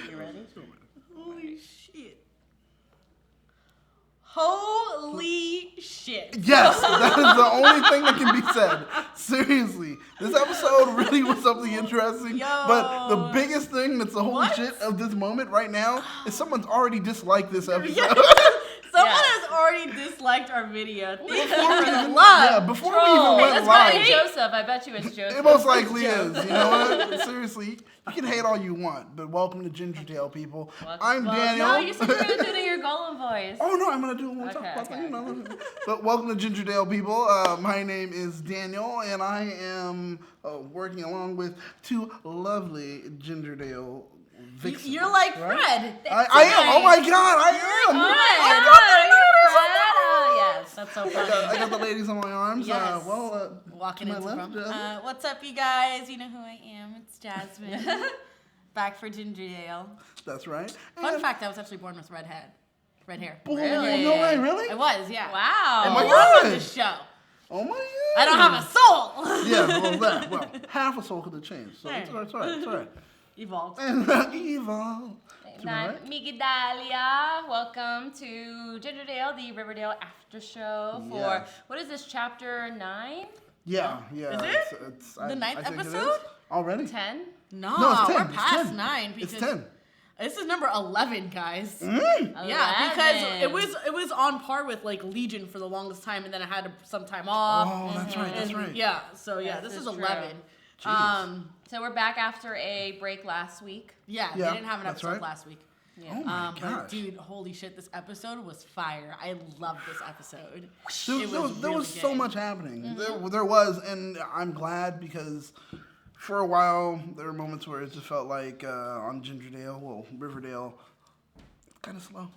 You ready? Holy shit. Holy shit. Yes, that is the only thing that can be said. Seriously. This episode really was something interesting. Yo. But the biggest thing that's the holy shit of this moment right now is someone's already disliked this episode. Someone has already disliked our video. Thank you for the love. Yeah, before we even went That's live. probably Joseph. I bet you it's Joseph. It most likely is. You know what? Seriously, you can hate all you want, but welcome to Gingerdale, people. I'm Daniel. No, you said you were going to do it in your golem voice. Oh, no, I'm going to do it one time. But welcome to Gingerdale, people. My name is Daniel, and I am working along with two lovely Gingerdale vixens. You're like right? Fred. I am. Oh, my God, I am. Yes, that's so funny. I got the ladies on my arms. Yes. to Walking my into left, from. What's up, you guys? You know who I am. It's Jasmin. Back for Gingerdale. That's right. Fun fact, I was actually born with red hair. Really? No way, really? I was, yeah. Wow. Oh my I God. on this show. Oh, my God. I don't have a soul. Yeah, well, half a soul could have changed. So it's all right. Evolved. Evil. Migdalia, welcome to Gingerdale, the Riverdale after show for, what is this, chapter 9? Yeah. Is it? It's The ninth I think it episode? is. Already? 10? No, it's 10. we're It's past 10. 9 because It's 10. this is number 11, guys. Mm. Yeah, because 11. it was on par with like Legion for the longest time, and then I had some time off. Oh, that's right. That's right. Yeah, so yeah, Yes, this is it's 11. Jeez. So we're back after a break last week. Yeah, Yeah, they didn't have an that's episode right. last week. Yeah. Oh my But gosh. dude, holy shit, this episode was fire. I love this episode. There was so much happening. There was, and I'm glad because for a while there were moments where it just felt like on Riverdale, kind of slow.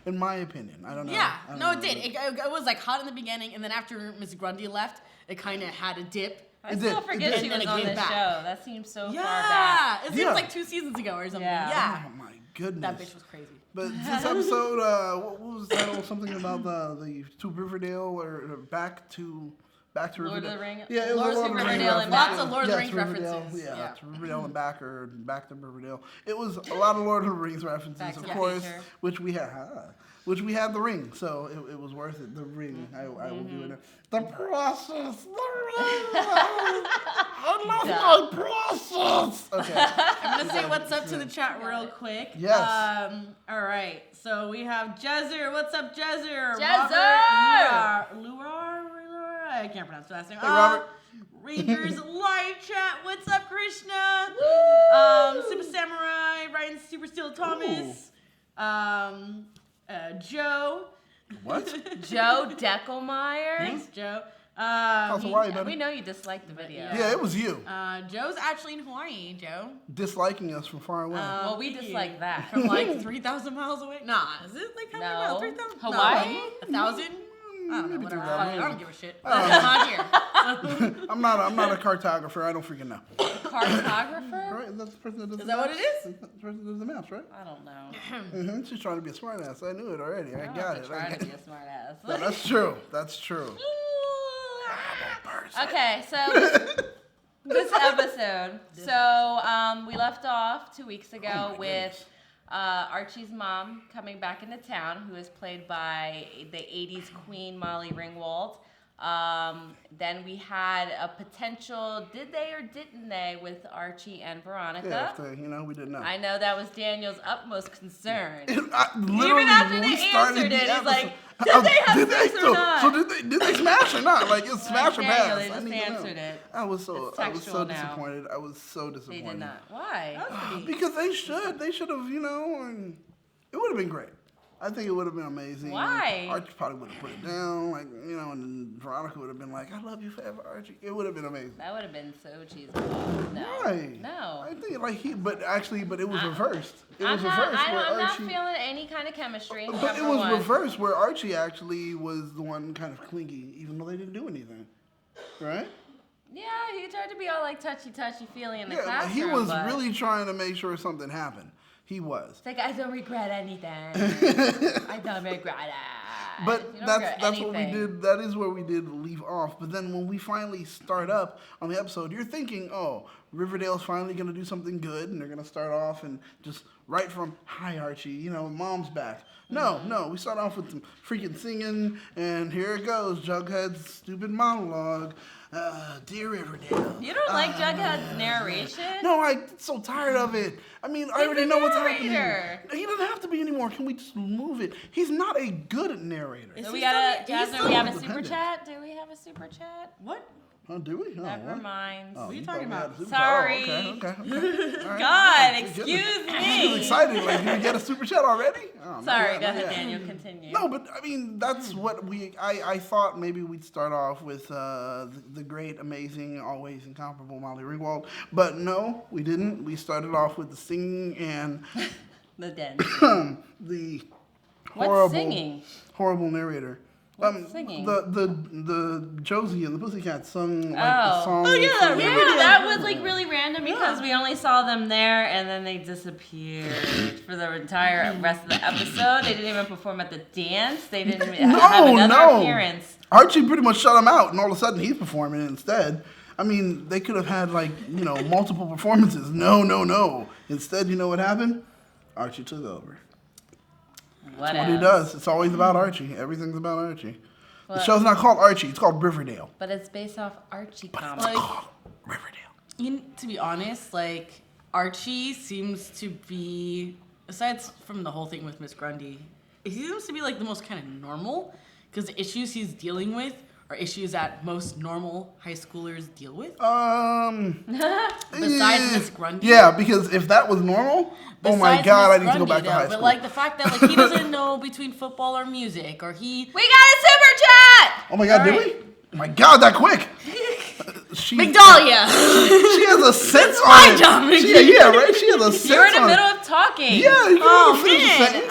In my opinion. I don't know. Yeah, I don't no, know. it did. It was like hot in the beginning, and then after Miss Grundy left, it kind of had a dip. I It still did. forget It she did. was And then on it the came back. show. That seems so far Yeah, back. it seems Yeah. like 2 seasons ago or something. Yeah. Yeah, Oh my goodness. that bitch was crazy. But this episode, what was the title? Something about the to Riverdale or back to Riverdale. Lord of the Rings. Yeah, it was Lord a of Lord of the Rings Riverdale reference. and Lots of Lord of the Yeah, Rings to Riverdale, references. Yeah, Yeah. to Riverdale and back or back to Riverdale. It was a lot of Lord of the Rings references, Back to of the course, future. which we had the ring, so it was worth it. The ring, I will do it. The process, I love my process. Okay. I'm gonna say what's up to the chat real quick. Yes. All right. So we have Jezer. What's up, Jezer? Jezer! Luar. I can't pronounce the last name. Hey, Robert. Rangers live chat. What's up, Krishna? Super Samurai. Ryan Super Steel Thomas. Joe. What? Joe Deckelmeyer. Thanks, Joe. How's Hawaii, We buddy? know you disliked the video. Yeah, it was you Joe's actually in Hawaii, Joe. disliking us from far away. Well, we Thank you. dislike that. From like 3,000 miles away? Nah, is it like how many No. miles? 3,000? Hawaii? No, 1,000? I don't know, Maybe whatever. 3,000. I don't give a shit. I'm not here. I'm not a cartographer. I don't freaking know. Cartographer? Right? That's the person that does Is the that what maps. it is? That's the person that does the maps, right? I don't know. Mm-hmm. She's trying to be a smartass. I knew it already. I don't got have it. to try to be a smart ass. No, that's true. That's true. Okay, so this episode. So we left off 2 weeks ago with Archie's mom coming back into town, who is played by the 80s queen Molly Ringwald. Then we had a potential, did they or didn't they, with Archie and Veronica. Yeah, we didn't know. I know that was Daniel's utmost concern. Literally, Even after when they we started answered the it, he's episode, like, did they have sex or not? So did they smash or not? Like, it's smash or Daniel, pass. they I just need to know. answered it. I was so It's textual now. disappointed. I was so They disappointed. did not. Why? Because they should have, and it would have been great. I think it would have been amazing. Why? Archie probably would have put it down, and then Veronica would have been like, "I love you forever, Archie." It would have been amazing. That would have been so cheesy. No. Why? No. I think but it was reversed. It was I'm reversed not where Archie. feeling any kind of chemistry. But it number was one. reversed where Archie actually was the one kind of clingy, even though they didn't do anything, right? Yeah, he tried to be all like touchy feely in the Yeah, classroom. he was but really trying to make sure something happened. He was. It's like, I don't regret anything. I don't regret it. But You don't that's regret what we anything. did. That is where we did leave off. But then when we finally start up on the episode, you're thinking, oh, Riverdale's finally going to do something good, and they're going to start off and just right from, hi, Archie, mom's back. No, we start off with some freaking singing, and here it goes, Jughead's stupid monologue. Dear Riverdale. You don't like Jughead's narration? No, I'm so tired of it. I mean, I already know what's happening. He doesn't have to be anymore. Can we just move it? He's not a good narrator. So Jasmine, we have a super chat? Do we have a super chat? What? Oh, do we? Oh, Never mind. Oh, what are you talking about? Sorry. Oh, okay. All right. God, excuse I was me. excited. Like, did we get a super chat already? Oh, Sorry, go ahead, Daniel. Continue. No, but I mean, that's what I thought maybe we'd start off with the great, amazing, always incomparable Molly Ringwald. But no, we didn't. We started off with the singing and The dance. the What's singing? horrible narrator. Singing? The Josie and the Pussycats sung the song. Oh yeah, that was like really random because we only saw them there and then they disappeared for the entire rest of the episode. They didn't even perform at the dance. They didn't have another appearance. Archie pretty much shut him out, and all of a sudden he's performing instead. I mean, they could have had multiple performances. No. Instead, you know what happened? Archie took over. That's what he does. It's always about Archie. Everything's about Archie. The show's not called Archie. It's called Riverdale. But it's based off Archie comics. It's called Riverdale. To be honest, Archie seems to be, aside from the whole thing with Miss Grundy, he seems to be the most kind of normal because the issues he's dealing with are issues that most normal high schoolers deal with. Besides Miss Grundy. Yeah, because if that was normal, oh my God, I need to go back to high school. But the fact that he doesn't know between football or music, or he. We got a super chat! Oh my God, did we? Oh my God, that quick! Migdalia! She has a sense on it. Right? She has a sense on it. You're in the middle of talking. Yeah, you can finish the sentence.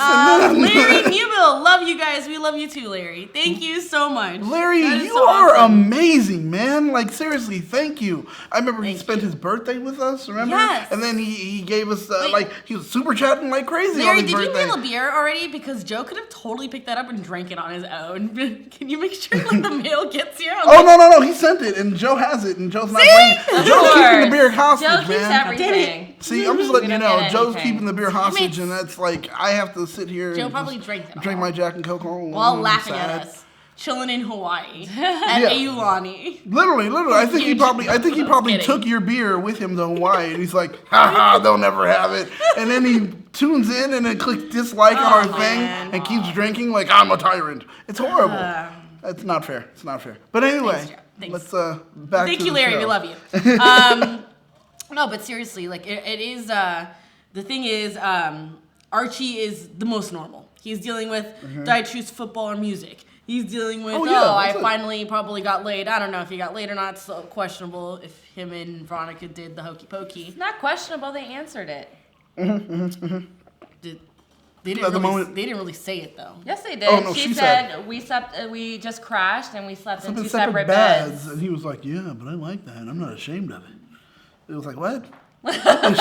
Larry Newbill, love you guys. We love you too, Larry. Thank you so much. Larry, you are amazing, man. Seriously, thank you. I remember he spent his birthday with us, remember? Yes. And then he gave us, he was super chatting like crazy Larry, on his birthday. did you mail a beer already? Because Joe could have totally picked that up and drank it on his own. Can you make sure the mail gets here? Oh, no. He sent it, and Joe has it, and Joe's not bringing it. Joe's keeping the beer hostage, Joe keeps man. everything. See, I'm just letting you know, Joe's anything. keeping the beer hostage, and that's I have to sit here Joe and probably just drank my Jack and Coke all while laughing at us. Chilling in Hawaii at Aulani. Literally. I think he probably took your beer with him to Hawaii, and he's like, haha, they'll never have it. And then he tunes in and then clicks dislike on our thing and keeps drinking like I'm a tyrant. It's horrible. It's not fair. But anyway, let's back Thank to you, the Larry. show. We love you. No, but seriously, it is. The thing is, Archie is the most normal. He's dealing with, did I choose football or music? He's dealing with, I finally probably got laid. I don't know if he got laid or not. It's so questionable if him and Veronica did the hokey pokey. It's not questionable. They answered it. They didn't really say it though. Yes, they did. Oh, no, she said we slept. We just crashed and we slept in two separate beds. And he was like, "Yeah, but I like that. I'm not ashamed of it." It was like, "What?" I'd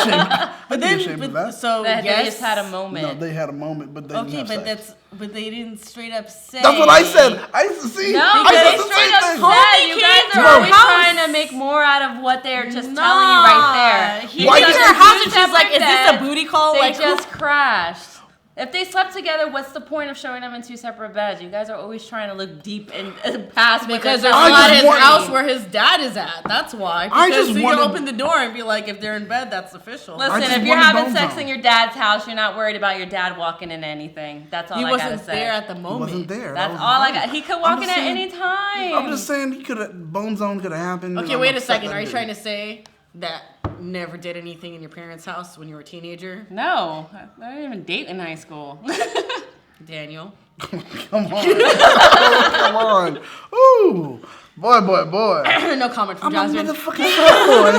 be ashamed of that. So they just had a moment. No, they had a moment, but they didn't have sex. But they didn't straight up say. That's what I said. I see. No, I they said straight up the same said thing. you guys are always trying to make more out of what they're just telling you right there. He took her house and she's like, "Is this a booty call?" They just crashed. If they slept together, what's the point of showing them in two separate beds? You guys are always trying to look deep and past because it's not his house where his dad is at. That's why. Because you can open the door and be like, if they're in bed, that's official. Listen, if you're having sex in your dad's house, you're not worried about your dad walking in anything. That's all I gotta say. He wasn't there at the moment. He wasn't there. That's all I got. He could walk in at any time. I'm just saying he could have. Bone Zone could have happened. Okay, wait a second. Are you trying to say that never did anything in your parents' house when you were a teenager? No, I didn't even date in high school. Daniel. Come on. Ooh. Boy. No comment from Jasmin. I'm a motherfucking fat boy.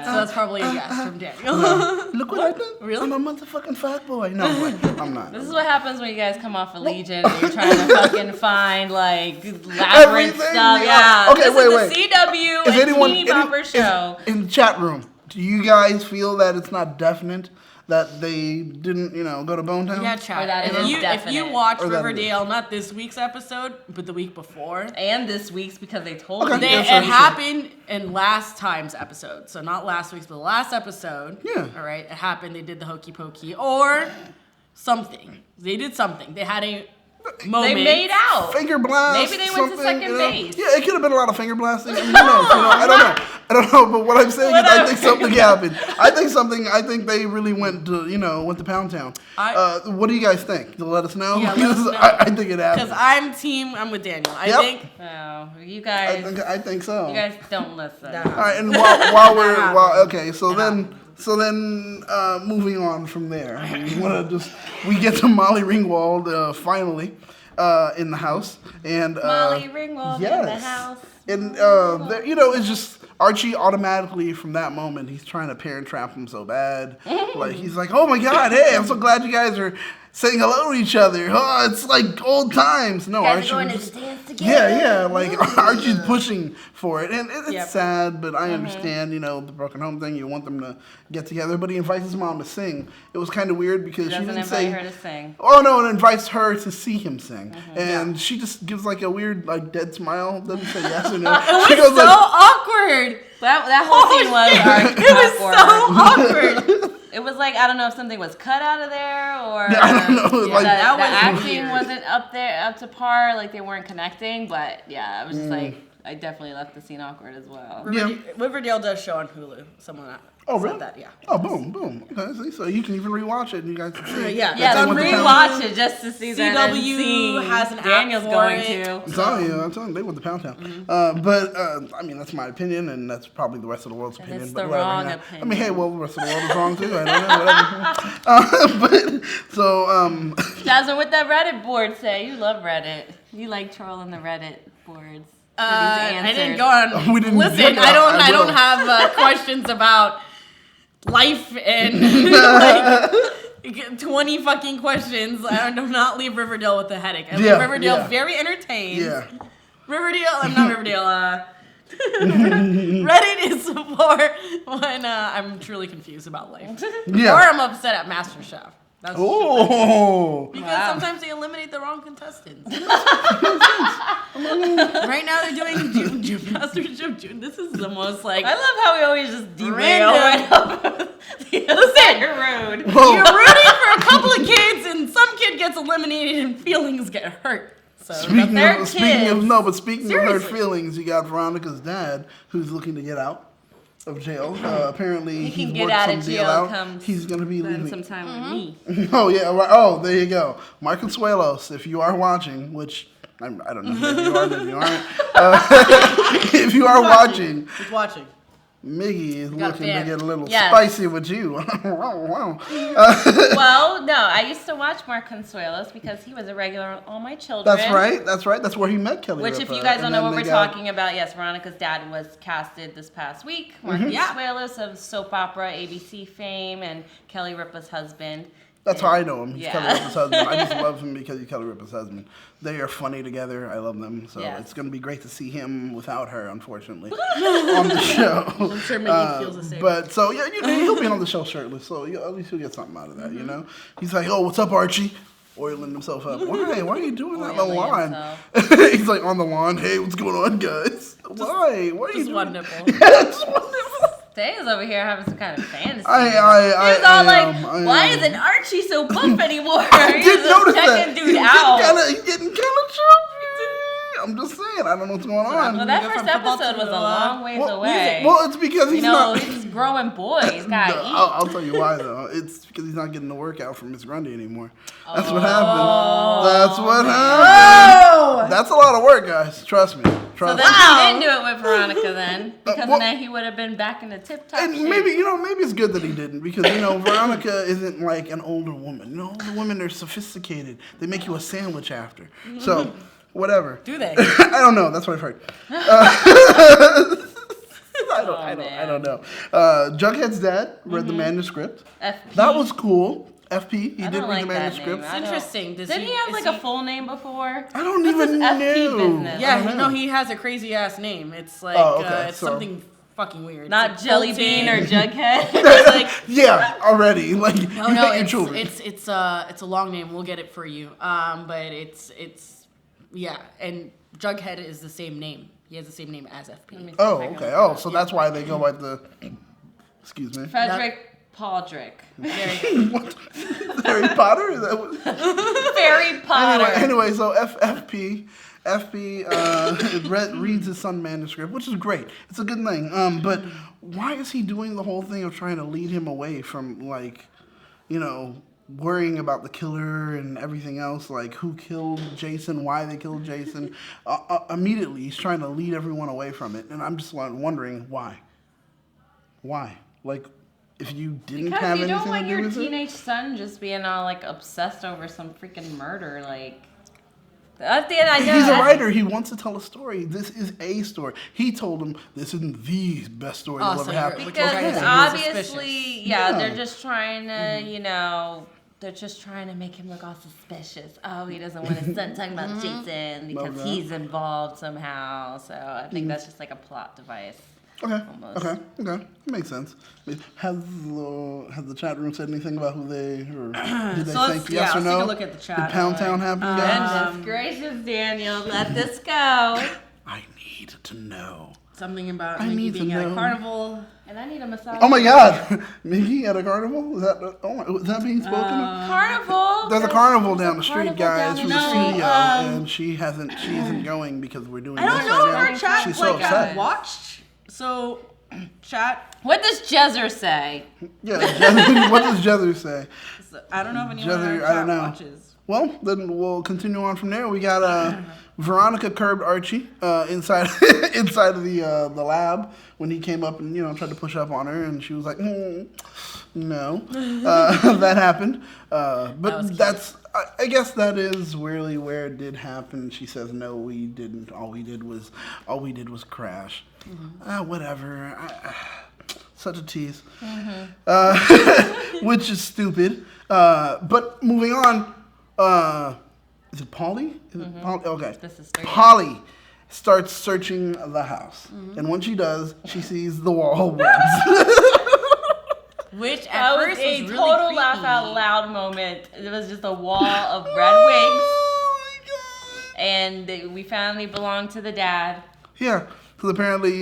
So that's probably a yes from Daniel. Look what I did. Really? I'm a motherfucking fat boy. No, I'm not. This is what happens when you guys come off of Legion and you're trying to fucking find labyrinth stuff. Yeah. Okay, wait. This is the CW and Teeny Bopper show. In the chat room, do you guys feel that it's not definite that they didn't, go to Bonetown? Yeah, chat. If you watch Riverdale, not this week's episode, but the week before. And this week's because they told Okay. you. It happened in last time's episode. So not last week's, but the last episode. Yeah. All right. It happened. They did the hokey pokey or something. They did something. They had a moment. They made out. Finger blast. Maybe they went to second base. Yeah, it could have been a lot of finger blasting. I mean, I don't know. But what I'm saying is, I think something happened. I think they really went to Pound Town. What do you guys think? Let us know. Yeah, let us know. I think it happened. Because I'm with Daniel. I think. Oh, you guys. I think so. You guys don't listen. All right, and while okay, so then moving on from there, we get to Molly Ringwald finally in the house, and Molly Ringwald in the house. And it's just Archie automatically from that moment he's trying to parent trap him so bad. Like he's like, oh my God, hey, I'm so glad you guys are saying hello to each other. Oh, it's like old times. No, Archie was just dance together. yeah. Like Archie's pushing for it, and it's sad, but I understand. The broken home thing. You want them to get together, but he invites his mom to sing. It was kind of weird because she didn't invite her to sing. Oh no, and invites her to see him sing, and she just gives like a weird like dead smile. Doesn't say yes or no. It was so awkward. That whole scene was It was so awkward. It was like, I don't know if something was cut out of there or I don't know. the acting wasn't up to par, like they weren't connecting, but yeah, I was just like, I definitely left the scene awkward as well. Riverdale does show on Hulu. Someone really? said that, yeah. Oh, boom. Okay, see, so you can even rewatch it and you guys can see. Yeah, rewatch it just to see that. CW has an Daniel's app for going it. to. I'm telling you, they went to Pound Town. But, I mean, that's my opinion, and that's probably the rest of the world's opinion. It's but the whatever, wrong opinion. I mean, hey, well, the rest of the world is wrong, too. I don't know, whatever. Jasmin, what that Reddit board say? You love Reddit. You like trolling the Reddit boards. I didn't go on. We didn't Listen, I I don't have questions about life and 20 fucking questions. I do not leave Riverdale with a headache. I leave Riverdale very entertained. Yeah. I'm not Riverdale. Reddit is for when I'm truly confused about life. Yeah. Or I'm upset at MasterChef. That's because sometimes they eliminate the wrong contestants. Right now they're doing MasterChef June. This is the most like. I love how we always just derail right up the other road. Whoa. You're rooting for a couple of kids, and some kid gets eliminated, and feelings get hurt. So speaking of hurt feelings, you got Veronica's dad, who's looking to get out of jail. Apparently, he can get out of jail. He's going to be leaving sometime with me. Oh yeah. Oh, there you go. Mark Consuelos, if you are watching, which I don't know, maybe you are, maybe you aren't. If you are watching, he's watching. Miggy is looking to get a little spicy with you. Well, no, I used to watch Mark Consuelos because he was a regular on All My Children. That's right. That's where he met Kelly Which, Ripa. If you guys don't know what we're talking about, yes, Veronica's dad was casted this past week. Mark Consuelos of soap opera, ABC fame, and Kelly Ripa's husband. That's how I know him. He's Kelly Ripa's husband. I just love him because he's Kelly Ripa's husband. They are funny together. I love them. So it's going to be great to see him without her, unfortunately, on the show. I'm sure Miggy feels the same. But so, he'll be on the show shirtless. So at least he'll get something out of that, you know? He's like, oh, what's up, Archie? Oiling himself up. Why? Why are you doing that on the lawn? He's like on the lawn. Hey, what's going on, guys? Why? Why are you doing wonderful. Just wonderful. Daniel's over here having some kind of fantasy. He was all like, why isn't Archie so buff anymore? I did notice that. Dude out. He's getting kind of chubby. I'm just saying. I don't know what's going on. Well, that first episode was a long ways away. Well, it's because he's not. He's growing boy. He's got to eat. I'll tell you why, though. It's because he's not getting the workout from Miss Grundy anymore. That's what happened. That's what happened. That's a lot of work, guys. Trust me. So then he didn't do it with Veronica then, because then he would have been back in the tip-top shape. And maybe it's good that he didn't, because, Veronica isn't like an older woman. Older women are sophisticated. They make you a sandwich after. So, whatever. Do they? I don't know. That's what I've heard. I don't know. Jughead's dad read the manuscript. FP. That was cool. FP, he did read like the manuscript. It's interesting. Didn't he have a full name before? I don't even know. FP business. Yeah, he has a crazy ass name. It's like it's something fucking weird. Not it's Jelly Bean or Jughead. It's like, Yeah, already. Like, no, your children. it's a long name. We'll get it for you. But it's yeah, and Jughead is the same name. He has the same name as FP. Oh, okay. Oh, so that's why they go by the. Excuse me. Frederick Podrick. What? Harry Potter? Is that what? Harry Potter. Anyway, so FP reads his son manuscript, which is great. It's a good thing. But why is he doing the whole thing of trying to lead him away from, like, worrying about the killer and everything else, like who killed Jason, why they killed Jason? Immediately, he's trying to lead everyone away from it, and I'm just wondering why. Why? Like, if you didn't have anything to do with it? Because you don't want your teenage son just being all, like, obsessed over some freaking murder, like... At the end, I know. He's a writer. He wants to tell a story. This is a story. He told him this isn't the best story that ever happened. Because obviously, they're just trying to, they're just trying to make him look all suspicious. Oh, he doesn't want his son talking about Jason because he's involved somehow. So I think that's just like a plot device. Okay. Almost. Okay. Makes sense. Has the chat room said anything about who they or did they think yes or no? Let's take a look at the chat. Did Pound Town happen, guys? Goodness gracious, Daniel, let this go. I need to know. Something about Mickey being at a carnival. And I need a massage. Oh my God, Mickey at a carnival? Is that being spoken of? Carnival. There's a carnival down the street, guys, from the studio, and she isn't going because we're doing. I don't know if our chat She's so upset. watched. So, chat. What does Jezzer say? Yeah, what does Jezzer say? So, I don't know if anyone in our chat watches. Well, then we'll continue on from there. We got Veronica curbed Archie inside of the lab when he came up and tried to push up on her, and she was like, no. That happened. But that's I guess that is really where it did happen. She says, no, we didn't. All we did was crash. Whatever. Such a tease. Which is stupid. But moving on. Is it Polly? Polly? Okay. Polly starts searching the house. And when she does, she sees the wall webs. Which at first was a really total creepy. Laugh out loud moment. It was just a wall of red wigs. Oh my God. And we finally belonged to the dad. Yeah. Because apparently,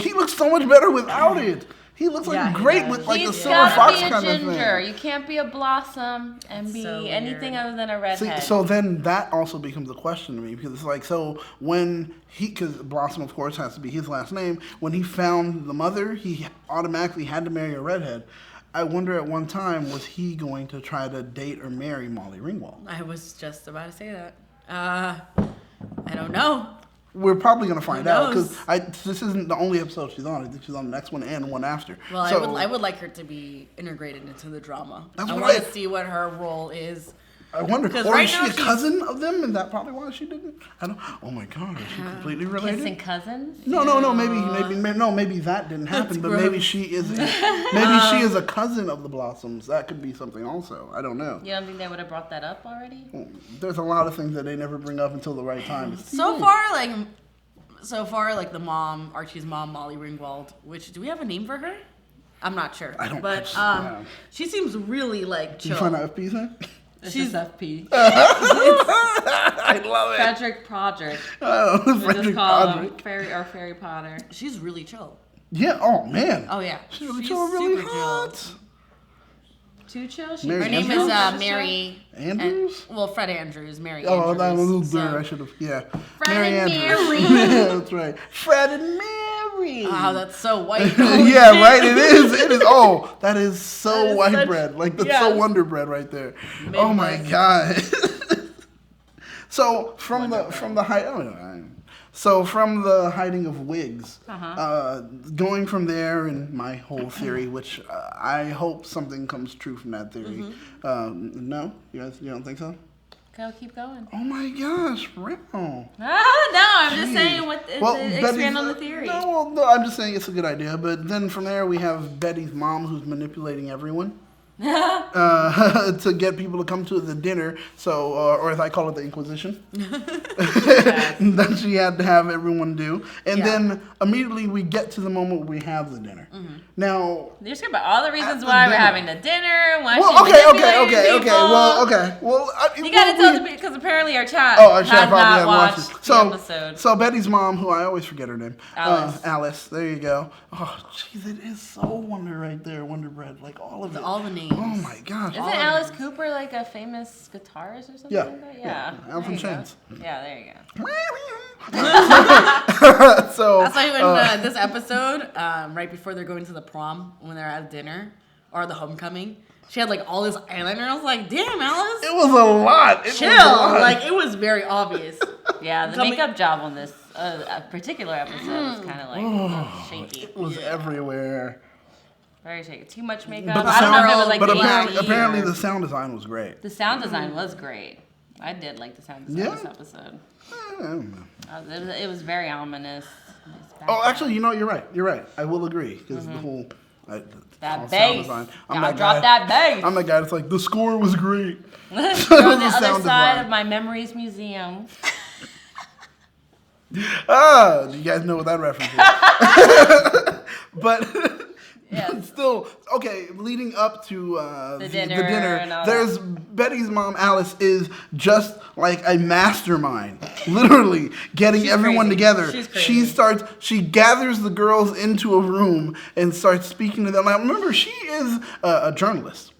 he looks so much better without it. He looks like great with like the silver fox kind of thing. Ginger. You can't be a blossom and be so anything other than a redhead. So then that also becomes a question to me because it's like, so when because Blossom of course has to be his last name, when he found the mother, he automatically had to marry a redhead. I wonder at one time, was he going to try to date or marry Molly Ringwald? I was just about to say that. I don't know. We're probably going to find out because this isn't the only episode she's on. I think she's on the next one and one after. Well, so, I would like her to be integrated into the drama. I want to see what her role is. I wonder, or is she a cousin of them? Is that probably why she didn't? I don't. Oh my God, is she completely related? Kissing cousins? No. Maybe that didn't happen. But maybe she is. Maybe she is a cousin of the Blossoms. That could be something also. I don't know. You don't think they would have brought that up already? There's a lot of things that they never bring up until the right time. So far, like the mom, Archie's mom, Molly Ringwald. Which do we have a name for her? I'm not sure. I don't. But she seems really like chill. You find out FP's name? She's FP. I love it. Frederick Podrick. Oh, Frederick Podrick. Fairy Potter. She's really chill. Yeah. Oh man. Oh yeah. She's really chill. Really hot. Chill. Too chill. Her name is Mary Andrews. Fred Andrews. Mary. Oh, Andrews. that was a little blur. I should have. Yeah. Fred Mary and Andrews. Mary. That's right. Fred and Mary. Wow, that's so white. Yeah, right. It is. It is. Oh, that is so white bread. Like that's so Wonder Bread right there. Midwest. Oh my God. So from the height. So from the hiding of wigs, going from there, and my whole theory, which I hope something comes true from that theory. No, you don't think so? Go, keep going. Oh my gosh, real. No, I'm just saying expand on the theory. No, I'm just saying it's a good idea. But then from there we have Betty's mom who's manipulating everyone. to get people to come to the dinner. So, or as I call it, the Inquisition. That she had to have everyone do. And then immediately we get to the moment where we have the dinner. Now, you're talking about all the reasons why we're having the dinner. Why Well, you gotta tell the people because apparently our chat probably has not hasn't watched watched the episode. So Betty's mom, who I always forget her name, Alice. Alice. There you go. Oh, jeez, it is so Wonder right there, Wonder Bread, like all of it. All the names. Oh my gosh. Isn't Alice Cooper like a famous guitarist or something? Yeah. Like that? Yeah. Alice in There you Chains. go. Yeah, there you go. So That's why when this episode, right before they're going to the prom, when they're at dinner or the homecoming, she had like all this eyeliner. I was like, "Damn, Alice!" it was a lot. Chill. Like it was very obvious. Yeah, the makeup job on this particular episode was kind of like shaky. It was everywhere. Very shaky. Too much makeup. But I don't know if it was like but the apparently the sound design was great. The sound design was great. I did like the sound design this episode. I don't know. It was very ominous. Oh, actually, you're right. You're right. I will agree because the whole that sound bass. design. Gotta drop that bass. I'm that guy that's like the score was great. You're on the other sound side design. of my memories museum. Do you guys know what that reference is? But Yes. still, okay, leading up to The dinner and all there's Betty's mom, Alice, is just like a mastermind. Literally getting everyone crazy. together. She's crazy. She gathers the girls into a room and starts speaking to them. Now, remember, she is a journalist.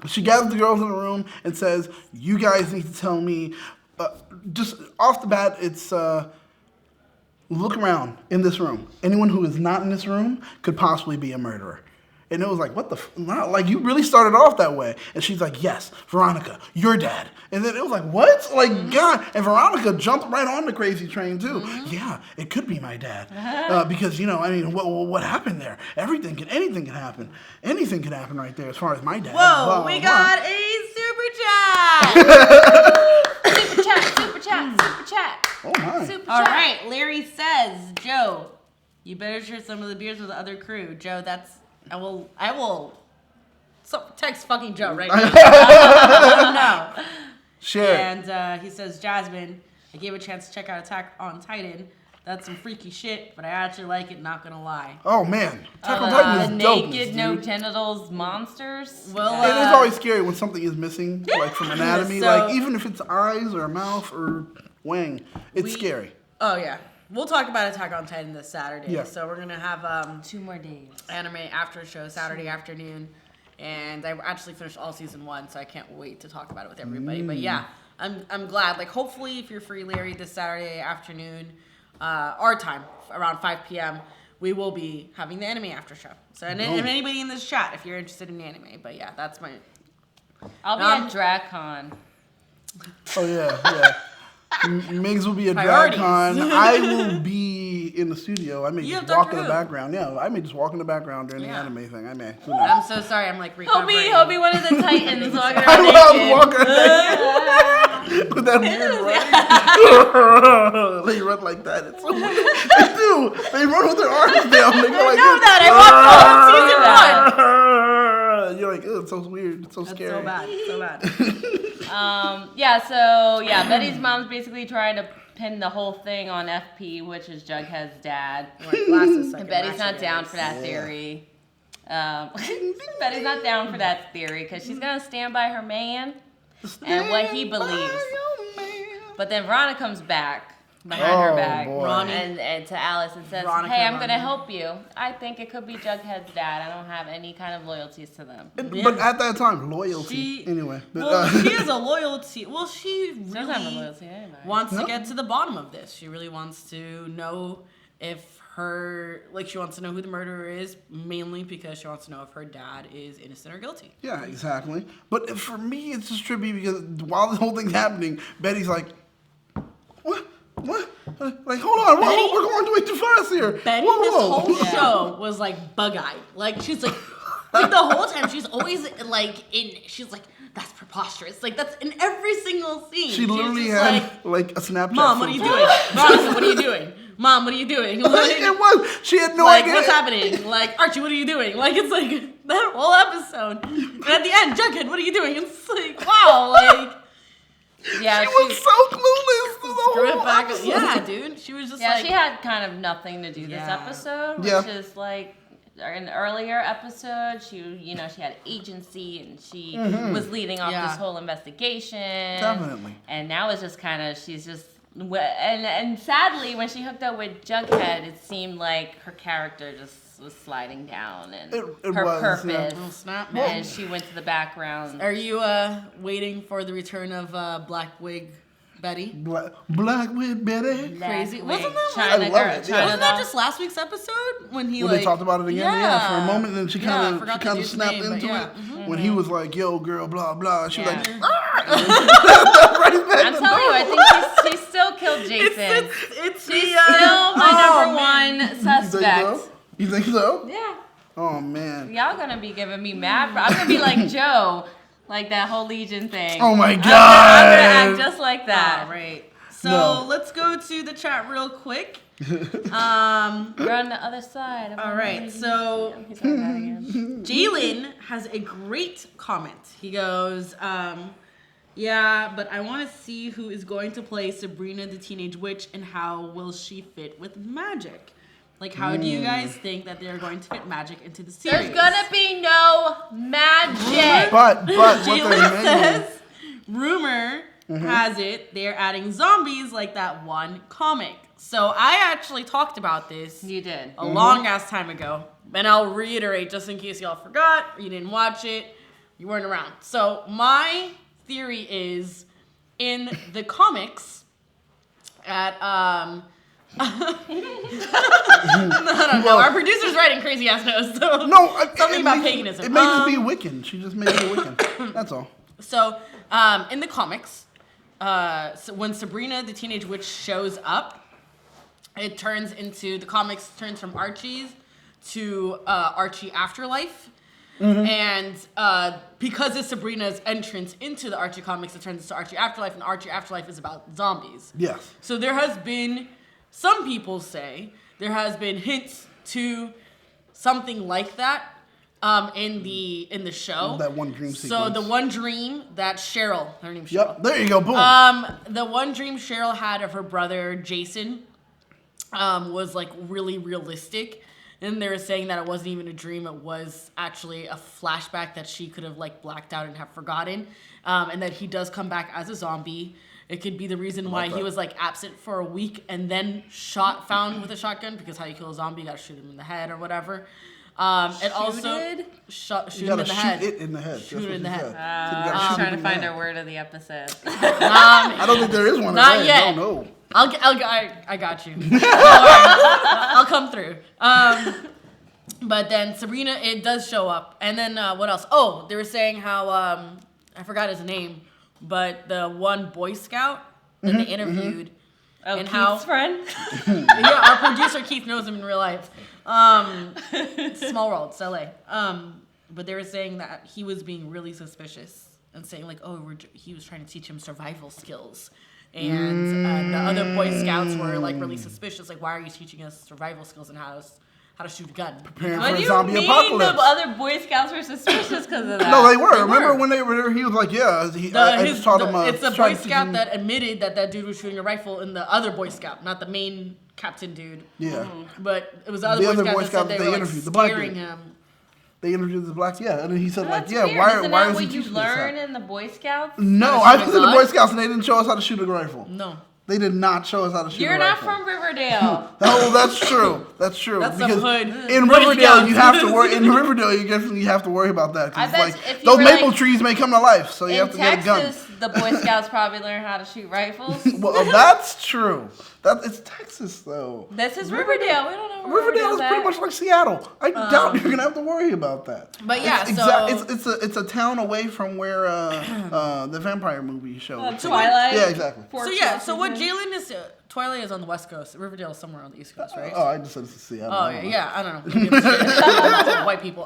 She gathers the girls in a room and says, you guys need to tell me, just off the bat, it's... look around in this room. Anyone who is not in this room could possibly be a murderer. And it was like, what the like, you really started off that way. And she's like, yes, Veronica, your dad. And then it was like, what? Like, God. And Veronica jumped right on the crazy train, too. Yeah, it could be my dad. Because, what happened there? Anything can happen. Anything can happen right there as far as my dad. Whoa, we got a super chat. Super chat. Oh, my. Super All chat. right, Larry says, Joe, you better share some of the beers with the other crew. Joe, I will text fucking Joe right now. No. Share. And he says, Jasmin, I gave a chance to check out Attack on Titan. That's some freaky shit, but I actually like it, not gonna lie. Oh, man. Attack on Titan is dope. Naked, no genitals monsters. Well, It is always scary when something is missing, like from anatomy. So- like, even if it's eyes or a mouth or wang, it's scary. Oh, yeah. We'll talk about Attack on Titan this Saturday. Yeah. So we're gonna have 2 more days. anime after show Saturday afternoon, and I actually finished all season 1, so I can't wait to talk about it with everybody. But yeah, I'm glad. Like, hopefully, if you're free, Larry, this Saturday afternoon, our time around 5 p.m., we will be having the anime after show. So and anybody in this chat, if you're interested in anime. But yeah, that's my. I'll be at DragCon. Oh, yeah. Migs will be at Priorities. DragCon. I will be in the studio. I may You just have walk Doctor in the Who. background. Yeah, I may just walk in the background during the anime thing. I may. Who knows? I'm so sorry. I'm like recovering. He'll be one of the Titans walking I around love naked. walking with that weird run. They run like that. It's so weird. They do. They run with their arms down. They go like know this. that. I watched the whole season 1. You're like, ew, it's so weird. It's so That's scary. so bad. Betty's mom's basically trying to pin the whole thing on FP, which is Jughead's dad. Like glasses, so I And can Betty's match not it. down for that theory. Betty's not down for that theory because she's gonna stand by her man and what he believes. But then Veronica comes back behind her back boy. and to Alice and says, Veronica hey, I'm Ronnie. gonna help you. I think it could be Jughead's dad. I don't have any kind of loyalties to them. But at that time, loyalty. Anyway. But, Well, she has a loyalty. Well, she She doesn't have a really loyalty anyway. wants to get to the bottom of this. She really wants to know if she wants to know who the murderer is, mainly because she wants to know if her dad is innocent or guilty. yeah, exactly. But for me, it's just trippy because while this whole thing's happening, Betty's like, what? Like, hold on, whoa, we're going way too fast here. Betty, Whoa. this whole show was like bug-eyed. Like, she's like the whole time she's always she's like, that's preposterous. Like, that's in every single scene. She literally just had like a Snapchat. Mom, what are you filter. doing? Veronica, what are you doing? Mom, what are you doing? Like, It was. She had no like, idea. what's happening? Like, Archie, what are you doing? Like, it's like... That whole episode. And at the end, Jughead, what are you doing? It's like, wow, like. Yeah, she was so clueless through the whole episode. Yeah, dude. She was just she had kind of nothing to do this episode, which is like in the earlier episode, she had agency and she was leading off this whole investigation. Definitely. And now it's just kind of, she's just, and sadly, when she hooked up with Jughead, it seemed like her character just was sliding down and her purpose. And she went to the background. Are you waiting for the return of Black Wig Betty? Black Wig Betty? Crazy. Wasn't that China girl? Wasn't that just last week's episode when they talked about it again? Yeah, for a moment, and she kind of snapped into it when he was like, "Yo, girl, blah blah." She was like, I'm telling you, I think she still killed Jason. She's still my number one suspect. You think so? Yeah. Oh man. Y'all gonna be giving me mad. I'm gonna be like Joe, like that whole Legion thing. Oh my God. I'm gonna act just like that. All right. So let's go to the chat real quick. We're on the other side. All right. So Jalen has a great comment. He goes, yeah, but I want to see who is going to play Sabrina the Teenage Witch and how will she fit with magic. Like, how do you guys think that they're going to fit magic into the series? There's gonna be no magic. But what Jalen says, rumor has it they're adding zombies like that one comic. So I actually talked about this. You did. A long ass time ago. And I'll reiterate just in case y'all forgot, or you didn't watch it, you weren't around. So my theory is in the comics at I don't know. Our producer's writing crazy ass notes. So something about paganism. It makes it be Wiccan. She just made it a Wiccan. That's all. So in the comics, so when Sabrina the Teenage Witch shows up, it turns from Archie's to Archie Afterlife. And because it's Sabrina's entrance into the Archie comics, it turns into Archie Afterlife, and Archie Afterlife is about zombies. Yes. So there has been, some people say, there has been hints to something like that in the show. That one dream sequence. So the one dream that Cheryl, her name's Cheryl. Yep, there you go, boom. The one dream Cheryl had of her brother Jason was like really realistic. And they were saying that it wasn't even a dream, it was actually a flashback that she could have like blacked out and have forgotten. And that he does come back as a zombie. It could be the reason why he was like absent for a week and then found with a shotgun, because how you kill a zombie, you gotta shoot him in the head or whatever. Shoot him in the head. Shoot it in the head. Shoot it in the head. I'm trying to find our word of the episode. I don't think there is one. Not yet. I don't know. I got you. I'll come through. But then Sabrina, it does show up. And then what else? Oh, they were saying how, I forgot his name, but the one Boy Scout that they interviewed. Oh, and Keith's friend? Yeah, our producer Keith knows him in real life. Small world, it's LA. But they were saying that he was being really suspicious and saying like, he was trying to teach him survival skills. And the other Boy Scouts were like really suspicious. Like, why are you teaching us survival skills and how to shoot a gun? Preparing for a zombie apocalypse. The other Boy Scouts were suspicious because of that? No, they were. Remember when he was like, yeah, I just taught him. It's the Boy Scout that admitted that dude was shooting a rifle, and the other Boy Scout, not the main captain dude. Yeah. But it was the other Boy Scout that they were interviewed, like, scaring him. They interviewed the black, and he said That's like, yeah, weird. why Isn't why that is he what you teaching learn this? in the Boy Scouts? No, I was in the Boy Scouts and they didn't show us how to shoot a rifle. No. They did not show us how to shoot a rifle. You're not from Riverdale. Oh, that's true. That's true. That's because some hood. In Riverdale, you have to worry. In Riverdale, you definitely have to worry about that. I Because bet like if you those were, maple like, trees may come to life, so you have to Texas, get a gun. the Boy Scouts probably learn how to shoot rifles. Well, that's true. It's Texas though. This is Riverdale. We don't know where Riverdale is pretty much like Seattle. I doubt you're gonna have to worry about that. But yeah, it's a town away from where the vampire movie show. Twilight. Yeah, exactly. So what Jalen is, Twilight is on the West Coast. Riverdale is somewhere on the East Coast, right? Oh, I just said it's Seattle. Oh yeah, I don't know. White people.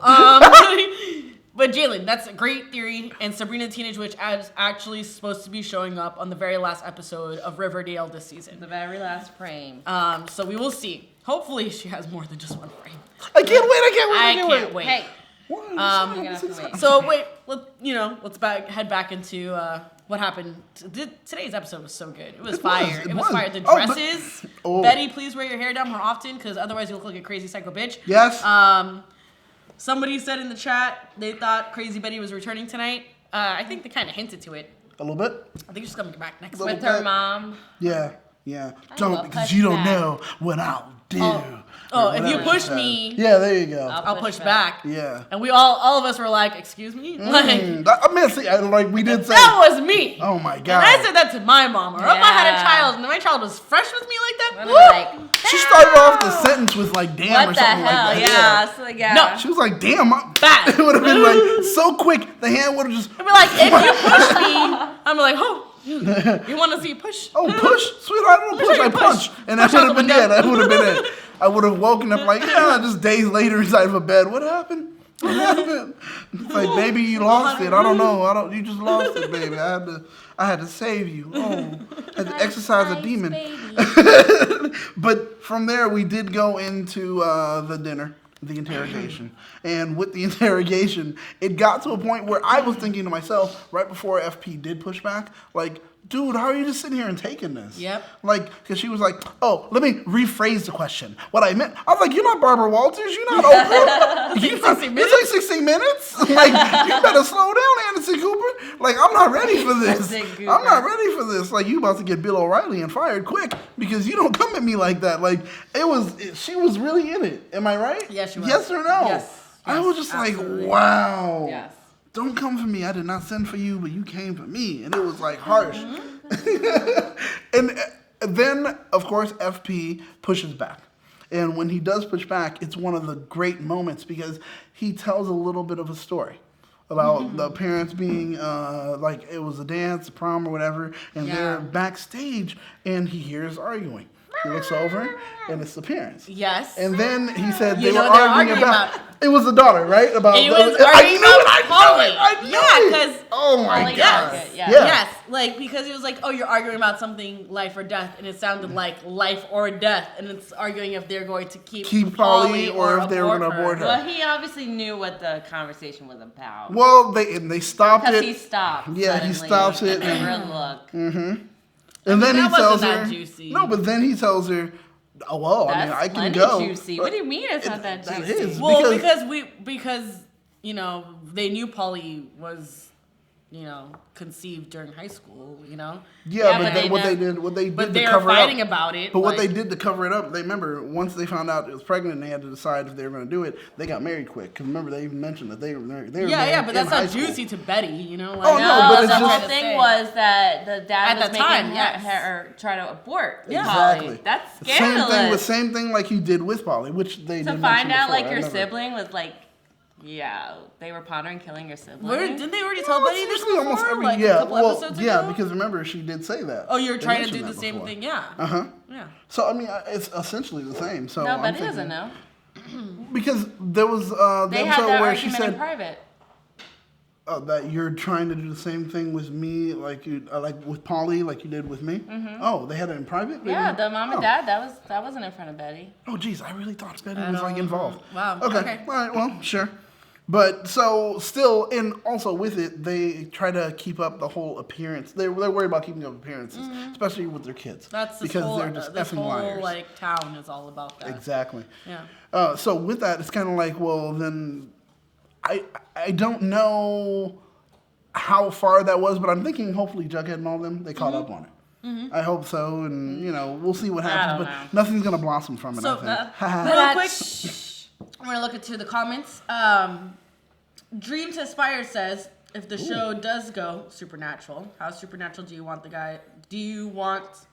But Jalen, that's a great theory. And Sabrina the Teenage Witch is actually supposed to be showing up on the very last episode of Riverdale this season. The very last frame. So we will see. Hopefully she has more than just one frame. I can't wait. Wait. Hey, What? You're gonna have to wait. So wait, let's head back into what happened. Today's episode was so good. It was fire. It was fire. The dresses. Betty, please wear your hair down more often, because otherwise you look like a crazy psycho bitch. Yes. Somebody said in the chat they thought Crazy Betty was returning tonight. I think they kind of hinted to it. A little bit. I think she's coming back next With her mom. Yeah. Don't, because you don't know what I'll do. Oh, if you push me, yeah, there you go. I'll push back. Yeah. And we all of us were like, "Excuse me," Like we did say that was me. Oh my god! And I said that to my mom, or if I had a child, and my child was fresh with me like that. Like, she started off the sentence with like "damn" what or the something hell? like that. Yeah. So yeah. No, she was like, "Damn, bad." It would have been like so quick. The hand would have just. I'd be like, "If you push me," I'm like, "Oh, you want to see push?" Oh, push, sweetheart, I don't push. I punch, and that would have been it. That would have been it. I would have woken up like, just days later inside of a bed. What happened? What happened? It's like, baby, you lost it. I don't know. You just lost it, baby. I had to save you. Oh, I had to exercise a demon. But from there, we did go into the dinner, the interrogation. And with the interrogation, it got to a point where I was thinking to myself, right before FP did push back, like, dude, how are you just sitting here and taking this? Yep. Like, because she was like, oh, let me rephrase the question. What I meant, I was like, you're not Barbara Walters. You're not Oprah. It's like 16 minutes. Like, you better slow down, Anderson Cooper. Like, I'm not ready for this. I'm not ready for this. Like, you about to get Bill O'Reilly and fired quick because you don't come at me like that. Like, she was really in it. Am I right? Yes, she was. Yes or no? Yes. I was just absolutely. like, wow. Yes. Don't come for me. I did not send for you, but you came for me. And it was like harsh. And then, of course, FP pushes back. And when he does push back, it's one of the great moments because he tells a little bit of a story about the parents being like it was a dance, a prom or whatever. And they're backstage and he hears arguing. He looks over, and it's the parents. Yes. And then he said they know were they're arguing about. It was the daughter, right? It was arguing about Molly. Yeah, because oh my god. Yes, like because it was like, oh, you're arguing about something life or death, and it sounded like life or death, and it's arguing if they're going to keep Polly or if they were going to abort her. Well, he obviously knew what the conversation was about. Well, they stopped it. Because he stopped. Yeah, he stops it. And look. Mm-hmm. And then he tells her. Juicy. No, but then he tells her, "Oh well, That's I mean, I can plenty go." Juicy. What do you mean it's not that juicy? That is Well, because they knew Polly was conceived during high school, Yeah, but what they did to cover it up. But they were fighting about it. But what they did to cover it up, they remember once they found out it was pregnant, and they had to decide if they were going to do it. They got married quick. Because remember, they even mentioned that they were married. Yeah, but that's not juicy to Betty, Like, oh no, but it's the just whole thing was that the dad was making her try to abort. Yeah. Exactly. Polly. That's scandalous. Same thing like he did with Polly, which they to did find out before. like your sibling was like. Yeah, they were pondering killing your sibling. Didn't they already tell Betty this before? Almost every, a couple episodes ago? Because remember she did say that. Oh, you're trying to do the same thing, yeah. Yeah. So I mean, it's essentially the same. So no, Betty doesn't know. Because there was the they episode had that where argument she said in private. That you're trying to do the same thing with me, like you like with Polly, like you did with me. Mm-hmm. Oh, they had it in private. Yeah, the mom and dad. That wasn't in front of Betty. Oh, geez, I really thought Betty was like involved. Wow. Okay. All right. Well, sure. But so still, and also with it, they try to keep up the whole appearance. They're worried about keeping up appearances, especially with their kids. That's because they're just effing liars. Like town is all about that. Exactly. Yeah. So with that, it's kind of like, well, then I don't know how far that was, but I'm thinking hopefully Jughead and all them they caught up on it. Mm-hmm. I hope so, and we'll see what happens. But nothing's gonna blossom from it. So, I think. real quick, I'm gonna look into the comments. Dream to Aspire says, if the show does go supernatural, how supernatural do you want the guy? Do you want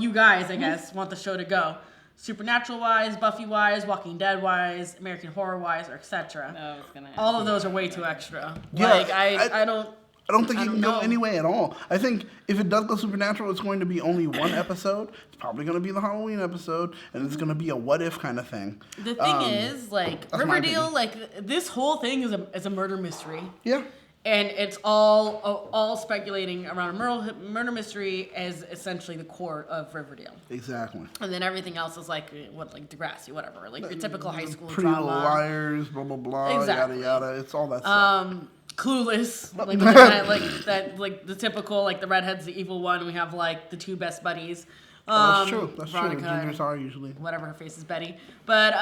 you guys, I guess, want the show to go? Supernatural wise, Buffy wise, Walking Dead wise, American Horror wise, or etc. All of those are way too extra. Yeah, like I don't think it can go any way at all. I think if it does go supernatural, it's going to be only one episode. It's probably going to be the Halloween episode, and it's going to be a what if kind of thing. The thing is, like Riverdale, like this whole thing is a murder mystery. Yeah. And it's all speculating around a murder mystery as essentially the core of Riverdale. Exactly. And then everything else is like Degrassi, whatever, like your typical high school Pretty drama. Little Liars, blah blah blah, Exactly. yada yada. It's all that stuff. Clueless, like the typical, like the redhead's the evil one. We have like the two best buddies. That's true. That's Veronica, true. Gingers are usually whatever her face is Betty. But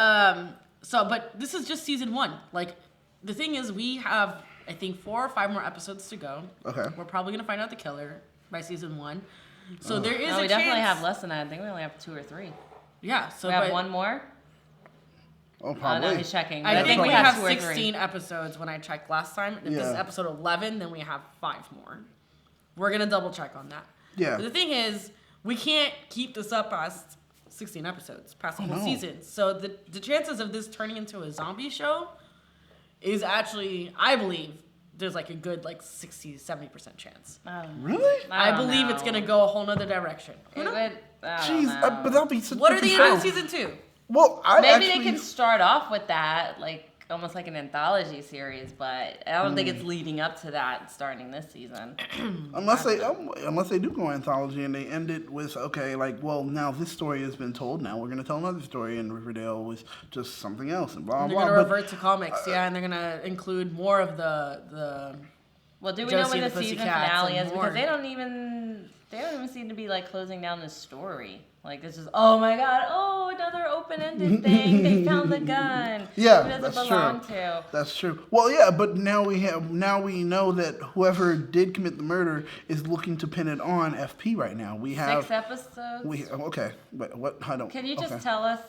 but this is just season 1. Like the thing is, we have I think 4 or 5 more episodes to go. Okay. We're probably gonna find out the killer by season 1. So there is no, a we chance. definitely have less than that. I think we only have 2 or 3. Yeah. So we have one more. Oh, probably. No, he's checking. I think we have have 2 or 3. 16 episodes when I checked last time. If this is episode 11, then we have 5 more. We're gonna double check on that. Yeah. But the thing is, we can't keep this up past 16 episodes, past the whole season. So the chances of this turning into a zombie show is actually, I believe, there's like a good 60-70% chance. Really? I believe it's gonna go a whole nother direction. Jeez, but that'll be such. What are they in season 2? Well, maybe they can start off with that, almost like an anthology series, but I don't think it's leading up to that starting this season. Unless they do go anthology and they end it with now this story has been told. Now we're gonna tell another story in Riverdale with just something else and blah And blah. they're gonna revert to comics, and they're gonna include more of the. Well, do we Josie know when and the the season Pussycats finale and is? more. Because they don't even seem to be closing down the story. It's just, oh my god, another open-ended thing. They found the gun. Yeah, Who does that's it belong true. to? That's true. Well, yeah, but now we know that whoever did commit the murder is looking to pin it on FP right now. We have 6 episodes. But what? I don't. Can you just tell us?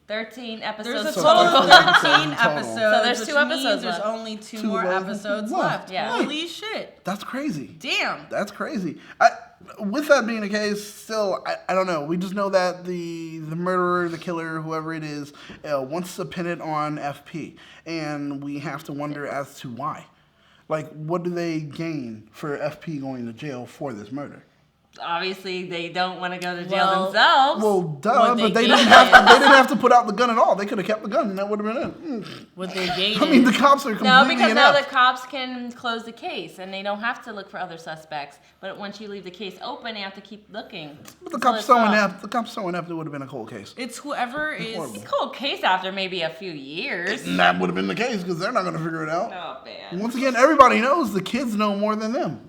13 episodes. There's a total total of of 13 13 episodes. So there's 2 which means episodes There's left. only 2 2 more left. episodes left. Yeah. Holy shit. That's crazy. Damn. That's crazy. With that being the case, still, I don't know. We just know that the murderer, the killer, whoever it is, wants to pin it on FP. And we have to wonder as to why. What do they gain for FP going to jail for this murder? Obviously, they don't want to go to jail themselves. Well, duh, What but they they gain didn't have to put out the gun at all. They could have kept the gun and that would have been it. What they gain. I mean, the cops are completely No, because now the inept. cops can close the case and they don't have to look for other suspects. But once you leave the case open, they have to keep looking. But the cops so inept. The cops so inept. It would have been a cold case. It's whoever is. It's a cold case after maybe a few years. And that would have been the case because they're not going to figure it out. Oh, man. Once again, everybody knows the kids know more than them.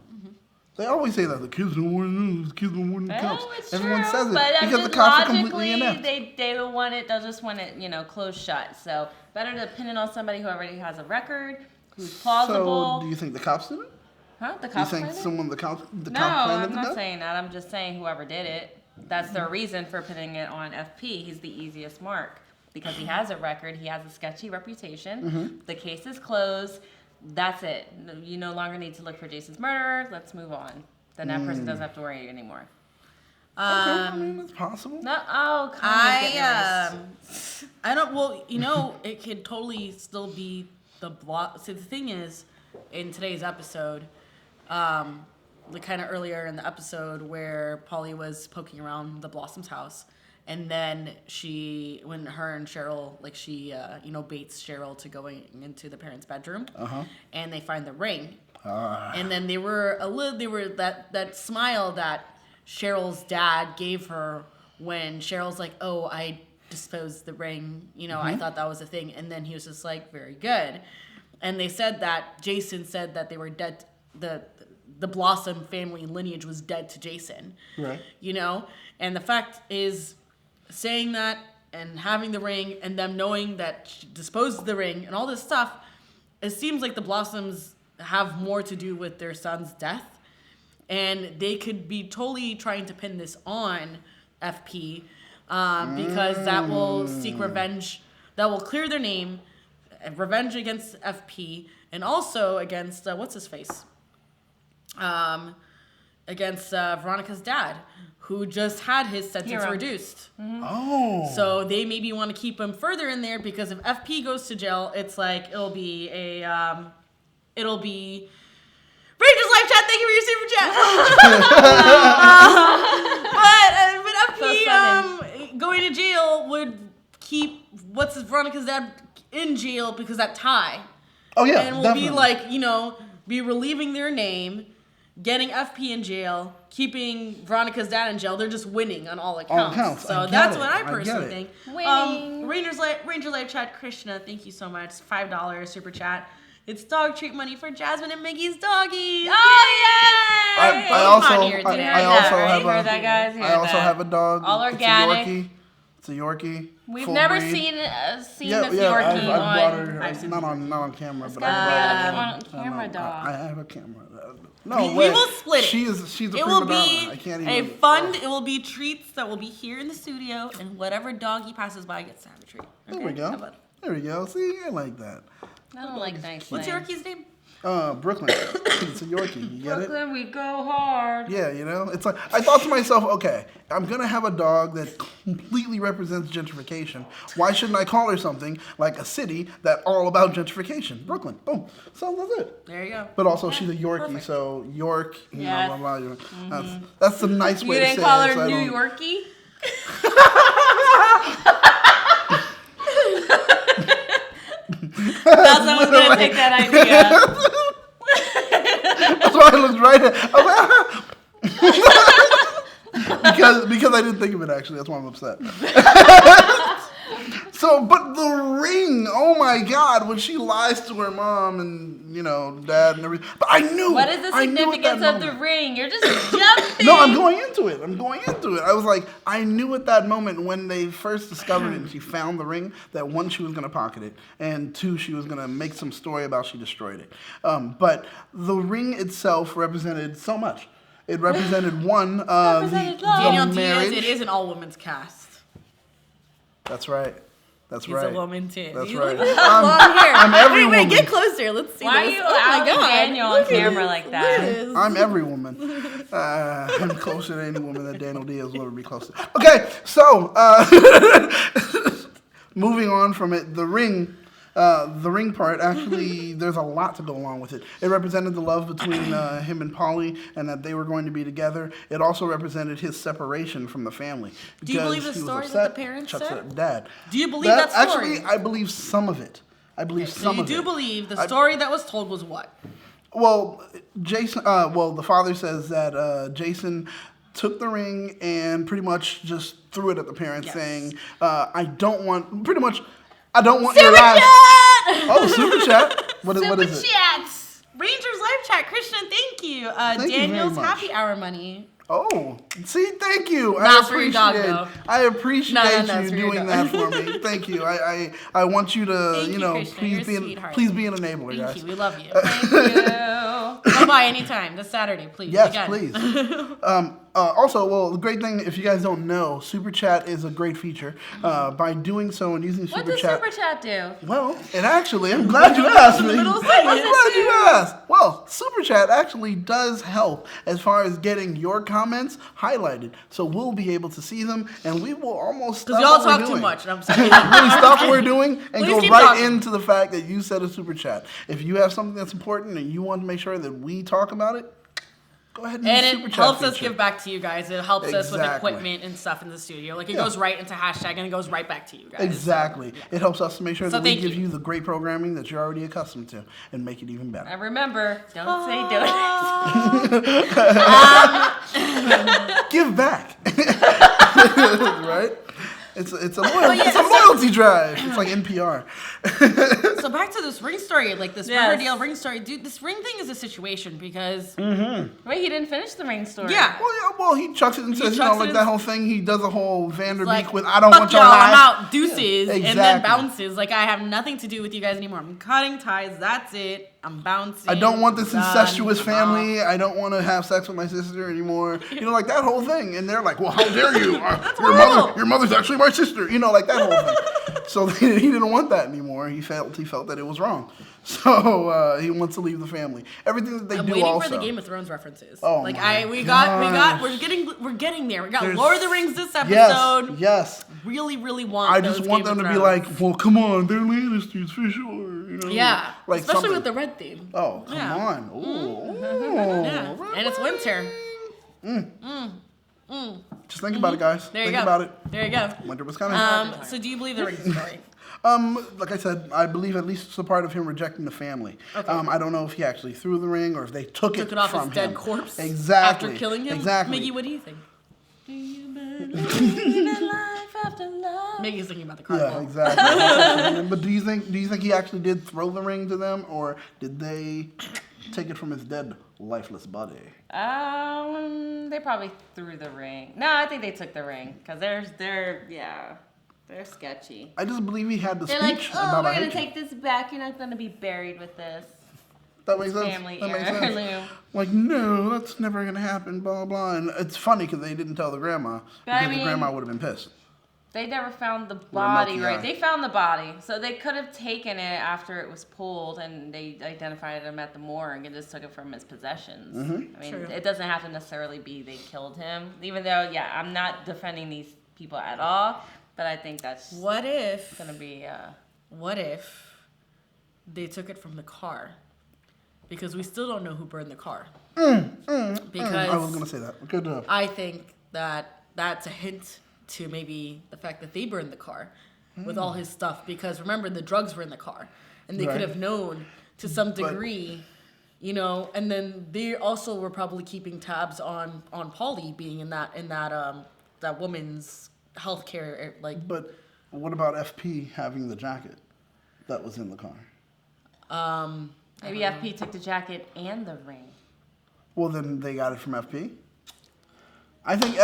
They always say that the kids know more than them. The kids know more than the cops. Well, it's Everyone true, says it but because the just cops are completely logically, inept. they don't want it. They'll just want it, closed shut. So better to pin it on somebody who already has a record, who's plausible. So, do you think the cops did it? Huh? The Do you cops think planted it? someone the cop No, planted I'm the not death? saying that. I'm just saying whoever did it. That's their reason for putting it on FP. He's the easiest mark because he has a record. He has a sketchy reputation. The case is closed. That's it. You no longer need to look for Jason's murderer. Let's move on. Then that person doesn't have to worry anymore. Okay, I mean, it's possible. No, come on, get I don't. Well, it could totally still be the block. So the thing is, in today's episode, kind of earlier in the episode where Polly was poking around the Blossom's house, and then when her and Cheryl, she baits Cheryl to going into the parents' bedroom, and they find the ring. And then they were that smile that Cheryl's dad gave her when Cheryl's like, oh, I disposed the ring, I thought that was a thing. And then he was just like, very good. And they said that Jason said that they were dead. The Blossom family lineage was dead to Jason. Right. And the fact is, saying that and having the ring and them knowing that she disposed of the ring and all this stuff, it seems like the Blossoms have more to do with their son's death, and they could be totally trying to pin this on FP because that will seek revenge, that will clear their name, revenge against FP, and also against what's his face, against Veronica's dad, who just had his sentence reduced. Oh. So they maybe want to keep him further in there because if FP goes to jail, it's like it'll be Rachel's live chat. Thank you for your super chat. But FP going to jail would keep Veronica's dad in jail because that tie. Oh yeah, and we'll definitely. be like, be relieving their name, getting FP in jail, keeping Veronica's dad in jail. They're just winning on all accounts. So that's what I personally think. Winning. Ranger Live Chat Krishna, thank you so much. $5 super chat. It's dog treat money for Jasmin and Miggy's doggies. Oh yeah! I also have a dog. All organic. It's a Yorkie. We've never breed. seen this Yorkie I've brought her. I've seen not on camera, but on camera dog. I have a camera. No, we will split it. She's a it prima will donna. be I can't a even, fund. It will be treats that will be here in the studio, and whatever doggy passes by gets to have a treat. Okay? There we go. How about it? There we go. See, I like that. I don't like nice What's things. Yorkie's name? Brooklyn. It's a Yorkie. You get it? Brooklyn, we go hard. Yeah, you know, it's like I thought to myself, okay, I'm gonna have a dog that completely represents gentrification. Why shouldn't I call her something like a city that's all about gentrification? Brooklyn, boom. So that's it. There you go. But also, she's a Yorkie, perfect. so York, you Yes. know, blah, blah, blah. That's the nice You way to say didn't call it. her so I New don't- Yorkie? That's I was gonna take that idea. That's why I looked right at. I was like, because I didn't think of it actually. That's why I'm upset. So, but the ring, oh my God, when she lies to her mom and, you know, dad and everything. But I knew. What is the I knew at that significance of the moment. ring? You're just jumping. No, I'm going into it. I was like, I knew at that moment when they first discovered it and she found the ring that one, she was going to pocket it, and two, she was going to make some story about she destroyed it. But the ring itself represented so much. It represented one, Represented love. Daniel the Diaz. marriage. It is an all-women's cast. That's right. That's He's right. a woman too. That's You right. look at that long hair. I'm every wait, woman. get closer. Let's see. Why are this. you Oh my outing God. Daniel on Look at camera this. like that? Look at this. I'm every woman. I'm closer to any woman that Daniel Diaz will ever be close to. Okay, so moving on from it, the ring part, actually, there's a lot to go along with it. It represented the love between him and Polly and that they were going to be together. It also represented his separation from the family. Do you believe the because he was story upset. that the parents Chuck said? Dad. Do you believe that story? Actually, I believe some of it. So you do believe the story that was told was what? Well, Jason. The father says that Jason took the ring and pretty much just threw it at the parents, Yes. saying, "I don't want your lives." Oh, super chat. What is it? Chats. Rangers live chat. Christian, thank you. Thank you very Daniel's much. happy hour money. Oh, see, thank you. Not for your dog, though. I appreciate No, it's you for your doing dog. that for me. Thank you. I want you to, Thank you, Krishna. please You're a sweetheart. please be an enabler, Thank guys. you. We love you. Thank you. Come by anytime. This Saturday, please. Yes, Again. please. Also, the great thing, if you guys don't know, Super Chat is a great feature. By doing so and using What Super does Chat. Super Chat do? Well, it actually, I'm glad you asked me. I'm middle segment. glad you asked. Well, Super Chat actually does help as far as getting your comments highlighted. So we'll be able to see them, and we will almost stop Because y'all what we're talk too doing. much. And I'm sorry. Really stop what we're doing and Please go keep right talking. into the fact that you said a Super Chat. If you have something that's important and you want to make sure that we talk about it, go ahead and use And Super it Chat helps us feature. give back to you guys. It helps us with Exactly. equipment and stuff in the studio. Like it Yeah. goes right into hashtag and it goes right back to you guys. Exactly. It helps us to make sure So that we thank give you. you the great programming that you're already accustomed to and make it even better. And remember, don't say donate. Give back. Right? It's a loyalty drive. It's like NPR. So back to this ring story, like this Yes. Riverdale ring story. Dude, this ring thing is a situation because Wait, he didn't finish the ring story. yeah. Well, he chucks it and says, chucks it like in- that whole thing. He does a whole Vanderbeek Like, with, I don't fuck want your y'all, life. I'm out, deuces, Yeah, and then exactly. bounces. Like I have nothing to do with you guys anymore. I'm cutting ties. That's it. I'm bouncing. I don't want this Done. incestuous I'm family. I don't want to have sex with my sister anymore. You know, like that whole thing. And they're like, well, how dare you? horrible. Your mother's actually my sister. You know, like that whole thing. So he didn't want that anymore. He felt that it was wrong. So he wants to leave the family. Everything that they I'm do waiting also. for the Game of Thrones references. Oh like my we're gosh. getting there. We got There's- Lord of the Rings this episode. Yes. Really, really want. I those just want Game them of to be Thrones. like, well, come on, they're Lannisters for sure. You know? Yeah, Like especially something. with the red theme. Oh, come Yeah. on. Ooh. Yeah, and it's winter. Just think about it, guys. There you think go. about it. There you go. Winter was coming. So do you believe the ring story? Like I said, I believe at least it's a part of him rejecting the family. Okay. I don't know if he actually threw the ring or if they took it off from his dead him. corpse. Exactly. After killing him. Exactly. Miggy, what do you think? Do you believe in life after love? Miggy's thinking about the carnival. Yeah, exactly. But do you think he actually did throw the ring to them, or did they take it from his dead, lifeless body? They probably threw the ring. No, I think they took the ring because they're sketchy. I just believe he had the They're speech like, about we're I gonna hate you. take this back. You're not gonna be buried with this. That makes sense. Family That makes sense. heirloom. Like, no, that's never gonna happen. Blah blah. And it's funny because they didn't tell the grandma because the grandma would have been pissed. They never found the body, milky right? eye. They found the body, so they could have taken it after it was pulled, and they identified him at the morgue and just took it from his possessions. Mm-hmm. I mean, True. it doesn't have to necessarily be they killed him, even though, yeah, I'm not defending these people at all, but I think that's What if gonna be. What if they took it from the car? Because we still don't know who burned the car. Because I was gonna say that. Good job. I think that that's a hint to maybe the fact that they burned the car with all his stuff. Because remember, the drugs were in the car, and they could have known to some degree, you know. And then they also were probably keeping tabs on Polly being in that woman's healthcare like. But what about FP having the jacket that was in the car? Maybe FP took the jacket and the ring. Well, then they got it from FP. I think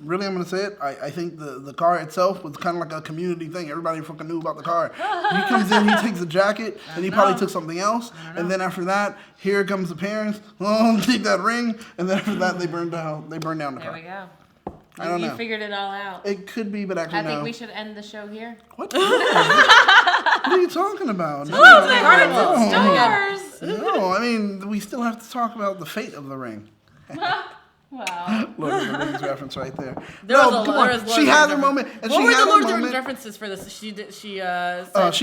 really I'm going to say it. I think the car itself was kind of like a community thing. Everybody fucking knew about the car. He comes in, he takes the jacket, and he probably took something else. And then after that, here comes the parents. Oh, take that ring. And then after that, they burn down the car. There we go. I don't know. You figured it all out. It could be, but actually I think no. we should end the show here. What? What are you talking about? Stars. No, I mean, we still have to talk about the fate of the ring. Wow. Lord of the Rings reference right there. There was come on. She had her moment. And What she were the had Lord a of the Rings moment. references for this? She said She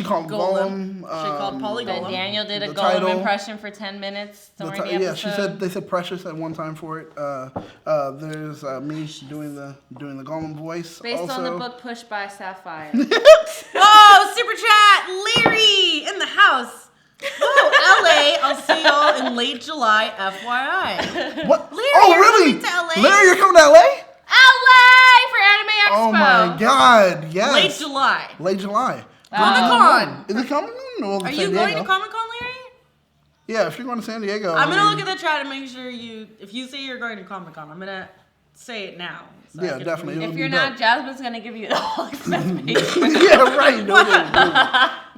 called Gollum. She called Polly Then Gollum. Daniel did a The Gollum title. impression for 10 minutes during the episode. Yeah, she said they said Precious at one time for it. There's me doing the Gollum voice. Based also. on the book Pushed by Sapphire. Oh, super chat, Larry in the house. Oh, LA, I'll see y'all in late July, FYI. What? Larry, oh, you're really? coming to LA? Larry, you're coming to LA? LA for Anime Expo. Oh my God! Yes. Late July. Late July. Comic-Con. Is it coming? No, Are you going to Comic-Con, Larry? Yeah, if you're going to San Diego. I'm going to look at the chat and make sure if you say you're going to Comic-Con, I'm going to say it now. So Yeah, definitely. If you're not, Jasmine's gonna give you the whole expense pay. Yeah, right. No.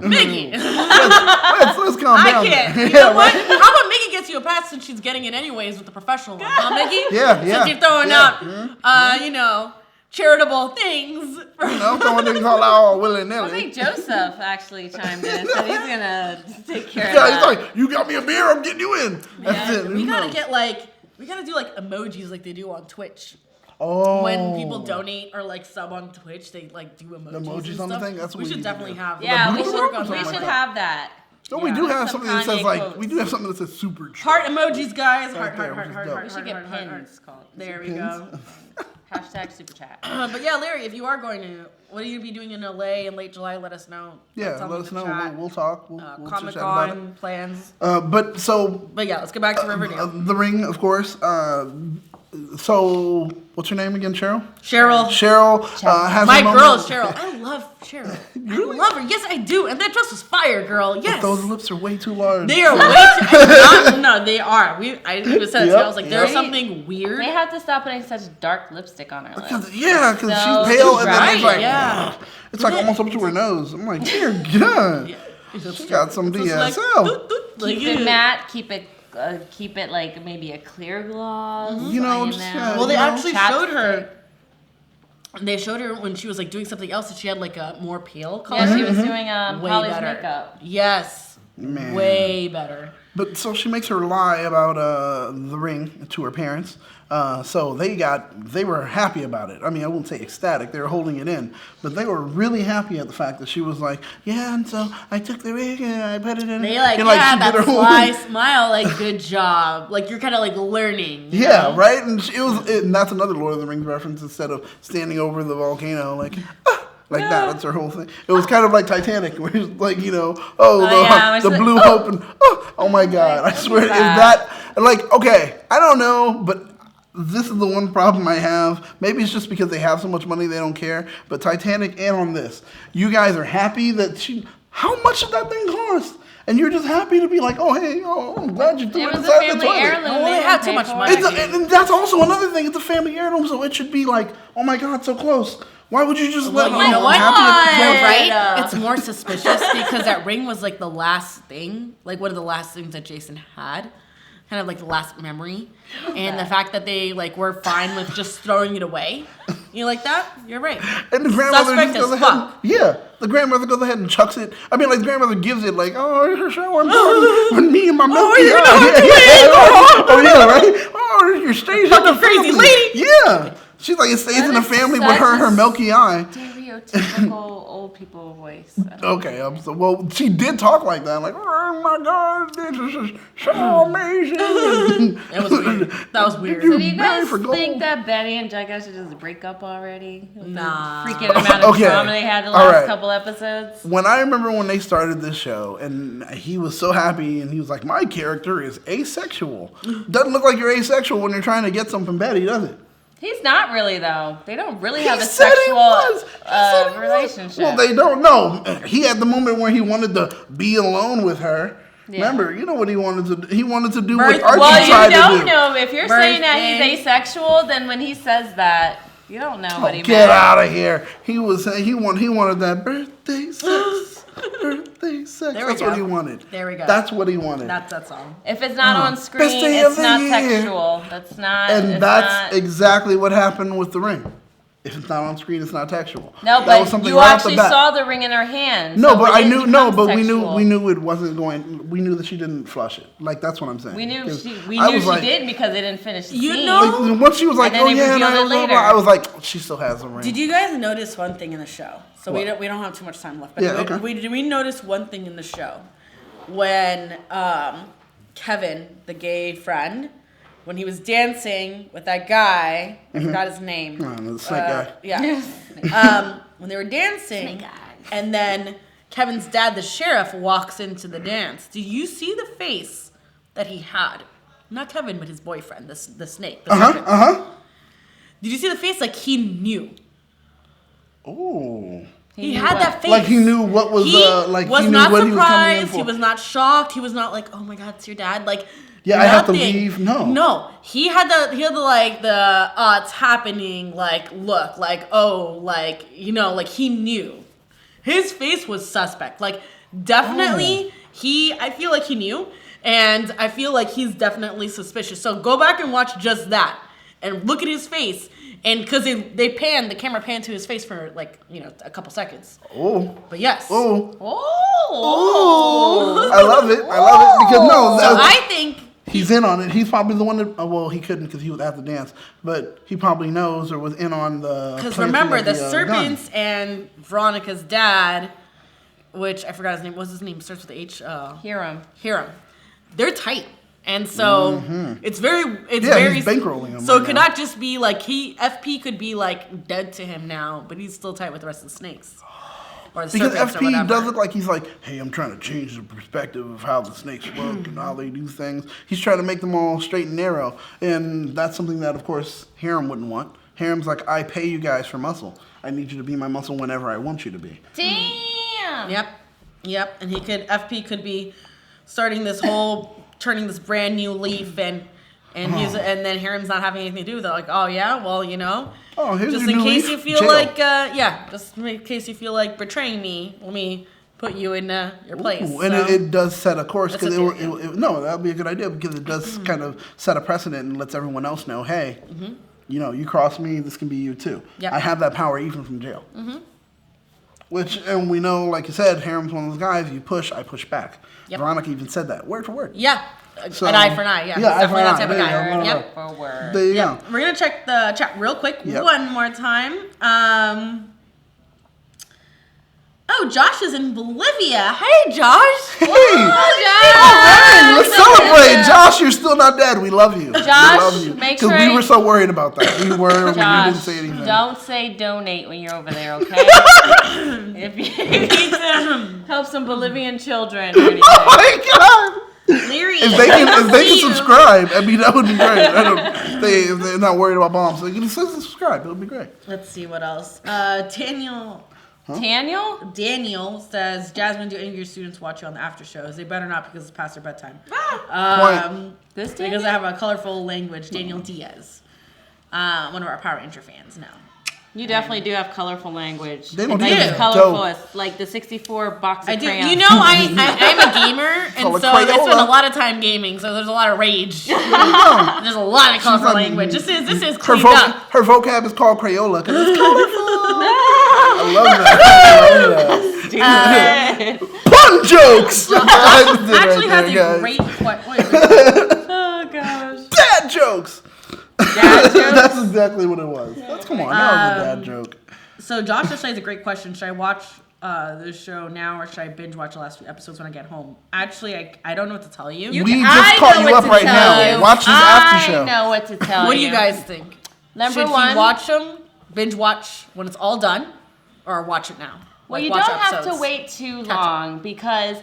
Mickey. Let's calm down. I can't. there. You know what? How about Mickey gets you a pass since she's getting it anyways with the professional one, huh, Mickey? Yeah. Since you're throwing out, charitable things. I'm throwing things all out willy I nilly. think Joseph actually chimed in and said he's gonna take care of Yeah, that. he's like, you got me a beer, I'm getting you in. That's it. We gotta get we gotta do emojis like they do on Twitch. Oh. When people donate or sub on Twitch, they do emojis. The emojis and on the stuff. thing? That's what we we should need to definitely do. have. Yeah, we Blue should, Room or we something should like have that. No, we do have some something that says Kanye like quotes. we do have something that says super chat. Heart emojis, guys. Right Heart, there, heart, which heart, is heart, We dope. should get heart, heart, pins called. There we Pins? go. Hashtag super chat. But yeah, Larry, if you are going to, what are you be doing in LA in late July? Let us know. Yeah, Tell let me us in know. the chat. We'll talk. We'll Comic chit-chat about it. Con plans. But yeah, let's get back to Riverdale. the ring, of course. So what's your name again, Cheryl? Cheryl. Cheryl has My a moment. girl is Cheryl. I love Cheryl. I love her. Yes, I do. And that dress was fire, girl. Yes. Those lips are way too large. They are way too. No, they are. I even said it. Yep, I was like, there's yep. something weird. They have to stop putting such dark lipstick on her lips. Because So she's pale and then it's right, like, yeah. it's like almost up to her nose. I'm like, dear God, she got some It's like, DSL. doot, doot, like, keep it matte. Keep it like maybe a clear gloss. You know, in just, there. Well, they you know, actually showed chapstick. her. They showed her when she was doing something else, and she had a more pale color. Yeah, she was doing Way Polly's better. makeup. Yes, Man. way better. But so she makes her lie about the ring to her parents. So they were happy about it. I mean, I wouldn't say ecstatic. They were holding it in, but they were really happy at the fact that she was like, yeah. And so I took the ring and I put it in. They and, she did that her whole- sly smile, good job. You're kind of learning. you Yeah, know? right. And and that's another Lord of the Rings reference. Instead of standing over the volcano, Like that's her whole thing. It was kind of like Titanic, where it's like, the blue hope, and oh my God, I swear, is that, like, okay, I don't know, but this is the one problem I have. Maybe it's just because they have so much money they don't care, but Titanic and on this, you guys are happy that how much did that thing cost? And you're just happy to be like, I'm glad you threw it inside the toilet. Heirloom. They had too much money. And that's also another thing. It's a family heirloom, so it should be like, oh my God, so close. Why would you just let you know what? happy Right? It's more suspicious because that ring was like the last thing, like one of the last things that Jason had. Kind of like the last memory. And the fact that they like were fine with just throwing it away. You like that? You're right. And the grandmother Suspect just goes as ahead. fuck. Yeah. The grandmother goes ahead and chucks it. I mean, like, the grandmother gives it, like, it's so important when me and my milky right? Oh, your stays in the crazy family. lady. Yeah. She's like, it stays in the family with her milky eye. Stereotypical old people voice. Okay, well, she did talk like that, like, oh my God, this is so amazing. It was weird. That was weird. So do you guys think that Betty and Jughead should just break up already? Nah. The freaking amount of drama they had the last couple episodes. When I remember when they started this show, and he was so happy, and he was like, my character is asexual. Doesn't look like you're asexual when you're trying to get something from Betty, does it? He's not really, though. They don't really have a sexual relationship. Well, they don't know. He had the moment where he wanted to be alone with her. Yeah. Remember, you know what he wanted to do? He wanted to do what Archie tried to do. Well, you don't know. If you're saying that he's asexual, then when he says that, you don't know what he meant. Get out of here. He wanted that birthday sex. Birthday sex. That's what he wanted. There we go. That's what he wanted. That's that song. If it's not on screen, it's not textual. That's not. And that's exactly what happened with the ring. If it's not on screen, it's not textual. No, but you actually saw the ring in her hand. No, but I knew. No, but we knew it wasn't going. We knew that she didn't flush it. Like, that's what I'm saying. We knew she didn't because they didn't finish the scene. Like, once she was like, and I was like, she still has a ring. Did you guys notice one thing in the show? So we don't have too much time left. But did we notice one thing in the show when Kevin, the gay friend, when he was dancing with that guy, I forgot his name. The snake guy. Yeah. When they were dancing, and then Kevin's dad, the sheriff, walks into the dance. Did you see the face that he had? Not Kevin, but his boyfriend, the snake. Did you see the face? Like, he knew. Oh. He had that face. Like, he knew what was, he was he not knew what surprised. He was coming in for. He was not shocked. He was not like, oh my God, it's your dad. Like, yeah, I have to leave. No. He had the it's happening, like, look, like, oh, like, like, he knew. His face was suspect. Like, definitely, I feel like he knew, and I feel like he's definitely suspicious. So go back and watch just that, and look at his face, and because the camera panned to his face for, like, a couple seconds. Oh. But yes. Oh. Oh. I love it. Because I think he's in on it. He's probably the one that, he couldn't because he was at the dance, but he probably knows or was in on the. Because remember, the serpents and Veronica's dad, which I forgot his name. What's his name? Starts with H. Hiram. They're tight. And so it's very he's bankrolling him. So it could not just be like FP could be like dead to him now, but he's still tight with the rest of the snakes. Or the because FP does look like he's like, hey, I'm trying to change the perspective of how the snakes work and how they do things. He's trying to make them all straight and narrow, and that's something that, of course, Hiram wouldn't want. Hiram's like, I pay you guys for muscle. I need you to be my muscle whenever I want you to be. Damn. Yep. And FP could be starting this whole, turning this brand new leaf, and then Hiram's not having anything to do with it. Like, oh yeah, well, Oh, here's just your in new case leaf. you feel Jail. like, just in case you feel like betraying me, let me put you in your place. Ooh, and it does set a course because no, that would be a good idea because it does kind of set a precedent and lets everyone else know, hey, you cross me, this can be you too. Yep. I have that power even from jail. And we know, like you said, Hiram's one of those guys. You push, I push back. Yep. Veronica even said that word for word. Yeah. So, an eye for an eye, yeah. Yeah, eye for an eye. That type of guy. Yep. For word. There you go. We're going to check the chat real quick one more time. Josh is in Bolivia. Hey, Josh. Hey. Oh, Josh. All right, let's celebrate, And Josh, you're still not dead. We love you. Josh, make sure we were so worried about that. We were when you didn't say anything. Don't say donate when you're over there, okay? If you need to help some Bolivian children or anything. Oh my God. Leary, If they can subscribe, I mean, that would be great. If they're not worried about bombs, they can subscribe. It would be great. Let's see what else. Daniel says, Jasmine, do any of your students watch you on the after shows? They better not because it's past their bedtime. This because I have a colorful language. Daniel Diaz, one of our Power Ranger fans. No. You definitely do have colorful language. They don't like do it's that. colorful. It's like the 64 box of crayons. You know, I'm a gamer, and so I spend a lot of time gaming. So there's a lot of rage. There's a lot of colorful language. This is cleaned up. Her vocab is called Crayola because it's colorful. I love that. Pun jokes. Actually, has a great question. Oh gosh. Dad jokes. That's exactly what it was. Come on, that was a dad joke. So Josh Ashleigh has a great question. Should I watch this show now or should I binge watch the last few episodes when I get home? Actually, I don't know what to tell you. We just caught you up right now. Watch this after show. I know what to tell you. What do you guys think? Number Should he watch them, binge watch when it's all done, or watch it now? Well, you don't have to wait too long because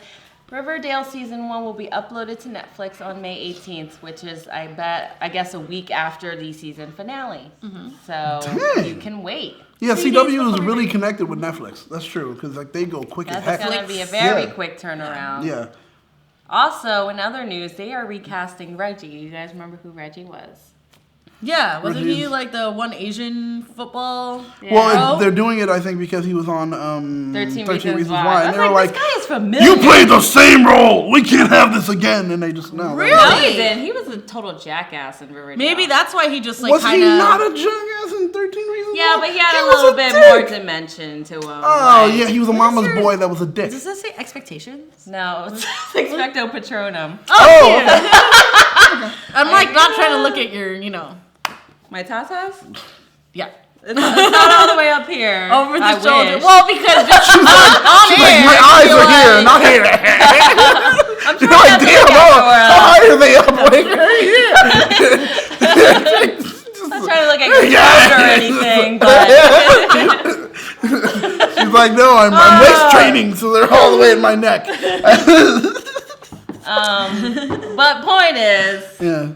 Riverdale season 1 will be uploaded to Netflix on May 18th, which is, I guess a week after the season finale. Mm-hmm. So you can wait. Yeah, CW is really connected with Netflix. That's true because like they go quick as heck. That's going to be a very quick turnaround. Yeah. Also, in other news, they are recasting Reggie. You guys remember who Reggie was? Yeah, wasn't he like the one Asian football? Yeah. Well, they're doing it, I think, because he was on 13 Reasons Why. And they were like, this guy is familiar. You played the same role. We can't have this again. And they just, no. Really? No, he didn't. He was a total jackass in Riverdale. Maybe that's why he just like was he not a jackass in 13 Reasons Yeah, Why? but he had a little bit more dimension to him. Oh, yeah, he was a mama's boy that was a dick. Does this say expectations? No, it's Expecto Patronum. Oh! I'm like not trying to look at your, My tatas? Yeah. It's not all the way up here. Over the I shoulder. wish. Well, because just on air. My eyes are here, not here. I'm You're trying like, not to damn, look at how high are they up? Like, right here. I'm trying to look at your shoulder or anything, but... She's like, no, I'm waist training, so they're all the way in my neck. But point is, Yeah.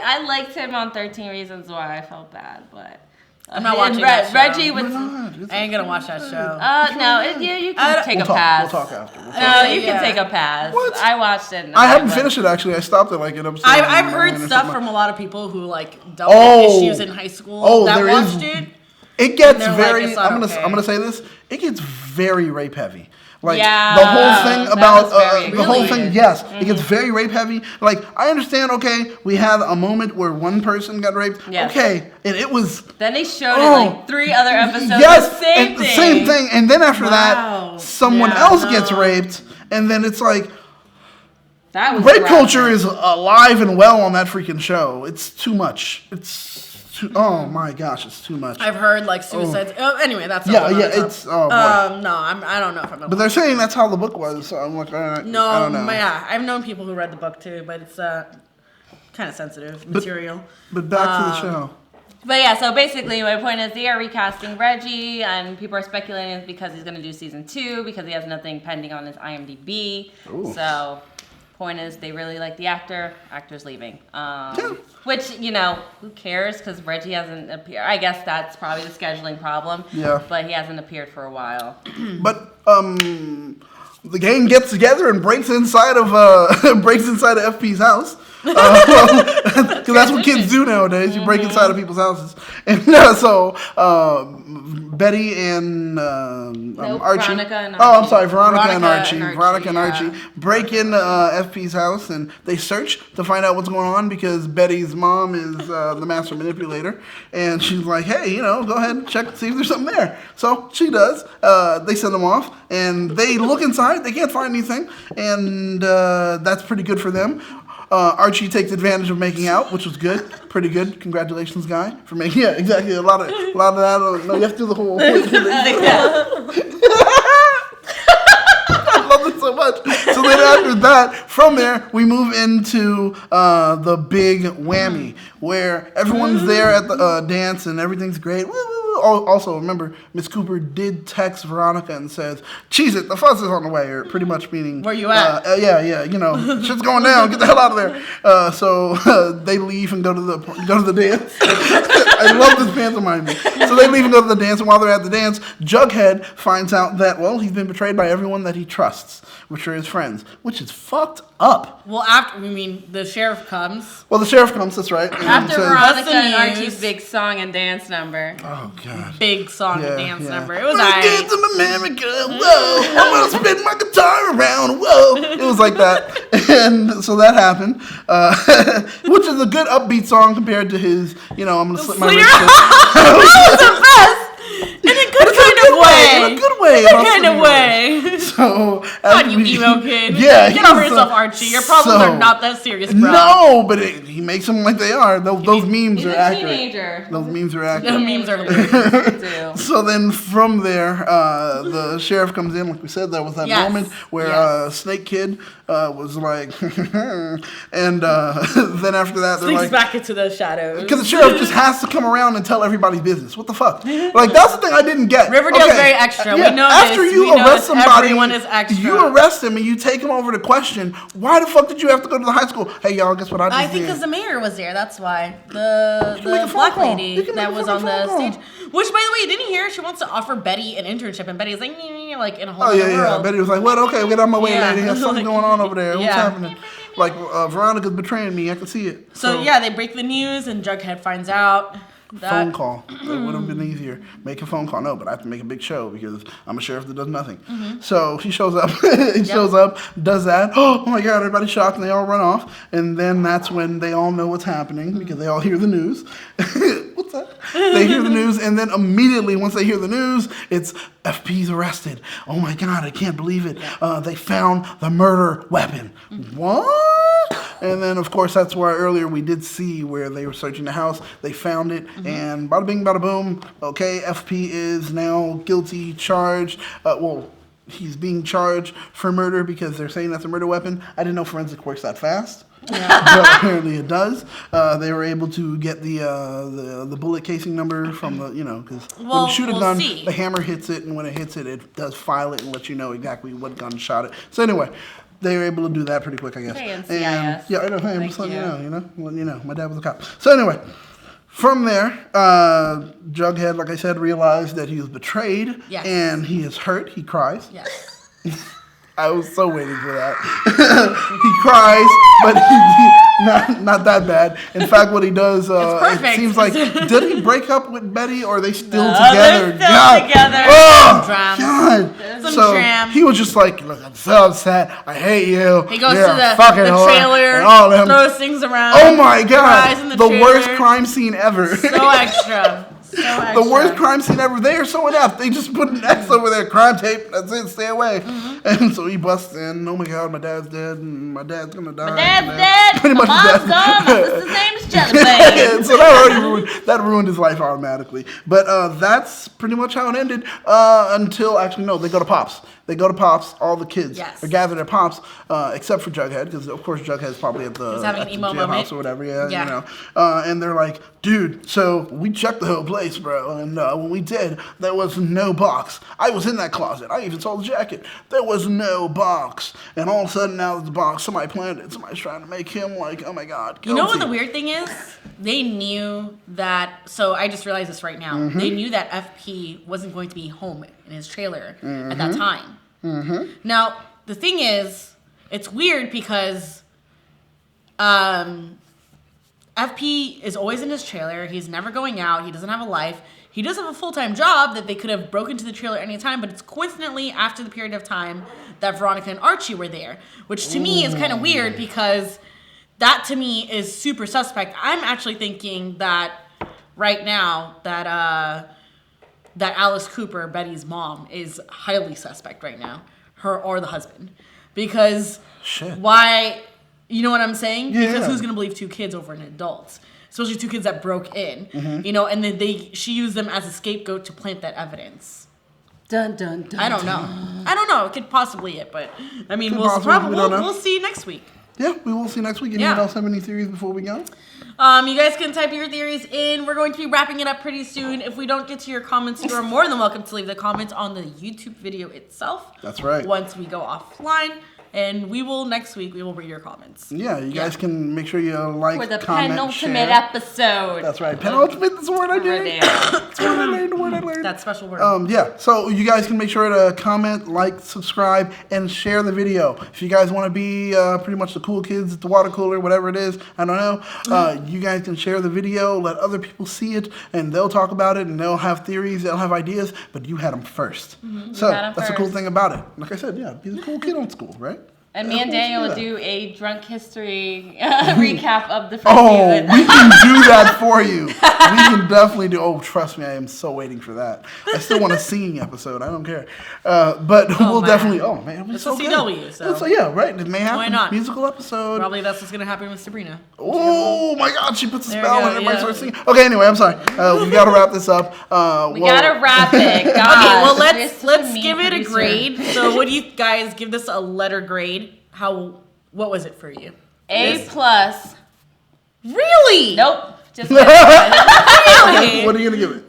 I liked him on 13 Reasons Why. I felt bad, but I'm not watching that show. Reggie was. I ain't gonna watch that show. No, you can take a pass. We'll talk after. You can take a pass. What? I watched it. I haven't finished it actually. I stopped at like an episode. I've heard stuff from a lot of people who like dealt with issues in high school that watched it. It gets like, very. it's not I'm okay. gonna say this. It gets very rape heavy. Like Yeah, the whole thing about the whole thing, yes, it gets very rape heavy. Like I understand, okay, we had a moment where one person got raped, okay, and it was. Then they showed it like 3 other episodes. Yes, the same thing, and then after that, someone else gets raped, and then it's like that was rape culture is alive and well on that freaking show. It's too much. Oh my gosh, it's too much. I've heard like suicides. Anyway, that's it's oh boy. no, I don't know if I'm. But they're saying that's how the book was, so I'm like, I don't know. Yeah, I've known people who read the book too, but it's kind of sensitive material. But back to the show. But yeah, so basically my point is they are recasting Reggie, and people are speculating it's because he's going to do season 2 because he has nothing pending on his IMDb. Ooh. So point is they really like the actor's leaving. Which, who cares because Reggie hasn't appeared. I guess that's probably the scheduling problem. Yeah. But he hasn't appeared for a while. But the gang gets together and breaks inside of FP's house. Because that's what kids do nowadays. You break inside of people's houses. And so Betty and Archie. Veronica and Archie. Oh, I'm sorry, Veronica and Archie. Veronica and Archie break in FP's house and they search to find out what's going on because Betty's mom is the master manipulator. And she's like, hey, go ahead and check, see if there's something there. So she does. They send them off and they look inside. They can't find anything. And that's pretty good for them. Archie takes advantage of making out, which was good, pretty good. Congratulations, guy, for making. Yeah, exactly. A lot of that. No, you have to do the whole. I love it so much. So then after that, from there, we move into the big whammy, where everyone's there at the dance and everything's great. Woo, woo, woo. Also, remember, Miss Cooper did text Veronica and says, "Cheese it, the fuss is on the way," or pretty much meaning, where you at? Yeah, you know, shit's going down. Get the hell out of there. So they leave and go to the dance. I love this pantomime. So they leave and go to the dance, and while they're at the dance, Jughead finds out that, well, he's been betrayed by everyone that he trusts, which are his friends, which is fucked up. Well, the sheriff comes. Well, the sheriff comes, that's right. After says, Veronica and Archie's big song and dance number. Oh, God. Big song and dance number. It was dance in America, whoa. I'm going to spin my guitar around, whoa. It was like that. And so that happened, which is a good upbeat song compared to his, I'm going to slip my wrist. That was the best. In a good kind of way. In a good way. In a kind of way. So, God, you emo kid. Yeah. Get over yourself, Archie. Your problems are not that serious, bro. No, but he makes them like they are. Those memes are accurate. Teenager. Those memes are accurate. The memes are hilarious. So then from there, the sheriff comes in. Like we said, there was that moment where Snake Kid was like, and then after that, they're Sneaks like, back into the shadows. because the sheriff just has to come around and tell everybody's business. What the fuck? Like, that's the thing I didn't get. Riverdale's very extra. Yeah, We know after this. you We know arrest somebody, everyone is extra. you arrest him and you take him over to question. Why the fuck did you have to go to the high school? Hey, y'all, guess what I just I think did? because the mayor was there. That's why. make a The phone black call. lady You can that make a was on fucking the phone call. stage. Which, by the way, didn't you hear? She wants to offer Betty an internship, and Betty's like, like in a whole Oh, other yeah. world. Betty was like, what? Okay, get out of my way, Yeah. lady. There's something going on over there. What's Yeah. happening? Like, Veronica's betraying me. I can see it. So, yeah, they break the news, and Jughead finds out. Phone call. It would have been easier. Make a phone call. No, but I have to make a big show because I'm a sheriff that does nothing. So he shows up. Shows up, does that. Oh my God, everybody's shocked and they all run off. And then that's when they all know what's happening because they all hear the news. What's that? They hear the news, and then immediately once they hear the news, it's FP's arrested. Oh my God, I can't believe it. They found the murder weapon. What? And then, of course, that's where earlier we did see where they were searching the house. They found it, and bada bing, bada boom. Okay, FP is now guilty, charged. He's being charged for murder because they're saying that's a murder weapon. I didn't know forensic works that fast. Yeah. But apparently it does. They were able to get the bullet casing number from the, because when you shoot a gun, the hammer hits it, and when it hits it, it does file it and let you know exactly what gun shot it. So anyway, they were able to do that pretty quick, I guess. Hey, NCIS. And, yeah, I know. Hey, I'm just letting you know, my dad was a cop. So anyway, from there, Jughead, like I said, realized that he was betrayed, and he is hurt. He cries. Yes. I was so waiting for that. He cries, but not that bad. In fact, what he does, it seems like, did he break up with Betty, or are they still together? They're still together. Oh, Drama. God. Some drama. He was just like, look, I'm so upset. I hate you. He goes You're to a fucking the whore," trailer, and all them. throws things around. Oh my God. Cries in The worst trailer. crime scene ever. So extra. So extra. The worst crime scene ever. They are so inept. They just put an X over there. Crime tape. That's it. Stay away. And so he busts in. Oh my God, my dad's dead, and my dad's gonna die. My dad's dead. Pretty much my mom's dead. gone. My sister's name is Jellybean. So that already ruined his life automatically. But that's pretty much how it ended. Until actually no, they go to Pops. They go to Pops. All the kids are gathered at Pops, except for Jughead, because of course Jughead's probably at the jailhouse or whatever. Yeah. And they're like, dude, so we checked the whole place, bro, and when we did, there was no box. I was in that closet. I even saw the jacket. There was no box. And all of a sudden, now there's a box. Somebody planted it. Somebody's trying to make him like, oh my God, guilty. You know what the weird thing is? They knew that, so I just realized this right now. They knew that FP wasn't going to be home in his trailer at that time. Now, the thing is, it's weird because FP is always in his trailer. He's never going out. He doesn't have a life. He does have a full-time job that they could have broken into the trailer any time, but it's coincidentally after the period of time that Veronica and Archie were there, which to me is kind of weird because that to me is super suspect. I'm actually thinking that right now that Alice Cooper, Betty's mom, is highly suspect right now, her or the husband, because why? You know what I'm saying? Yeah. Because who's gonna believe two kids over an adult? Especially two kids that broke in, and then she used them as a scapegoat to plant that evidence. Dun, dun, dun, I don't know. It could possibly it, but I mean, we'll see next week. Yeah, we will see next week. Anyone else have any theories before we go? You guys can type your theories in. We're going to be wrapping it up pretty soon. If we don't get to your comments, you are more than welcome to leave the comments on the YouTube video itself. That's right. Once we go offline. And next week, we will read your comments. Yeah, you guys can make sure you like, for the comment, penultimate share. episode. That's right. Penultimate, that's the word I did. That's the word I learned. That special word. Yeah, so you guys can make sure to comment, like, subscribe, and share the video. If you guys want to be pretty much the cool kids at the water cooler, whatever it is, I don't know, you guys can share the video, let other people see it, and they'll talk about it, and they'll have theories, they'll have ideas, but you had them first. So that's the cool thing about it. Like I said, yeah, be the cool kid on school, right? And me and Daniel will do a drunk history recap of the first Oh, season. we can do that for you. We can definitely do. Oh, trust me, I am so waiting for that. I still want a singing episode. I don't care. But we'll definitely. Oh man, it's so a CW. So yeah, right. It may happen. Why not? Musical episode. Probably that's what's gonna happen with Sabrina. Oh my God, she puts a spell and everybody starts singing. Okay, anyway, I'm sorry. We gotta wrap this up. We gotta wrap it. God. Okay, well let's give it a grade. So what do you guys give this a letter grade? What was it for you? A+. Really? Nope. Just Really? What are you gonna give it?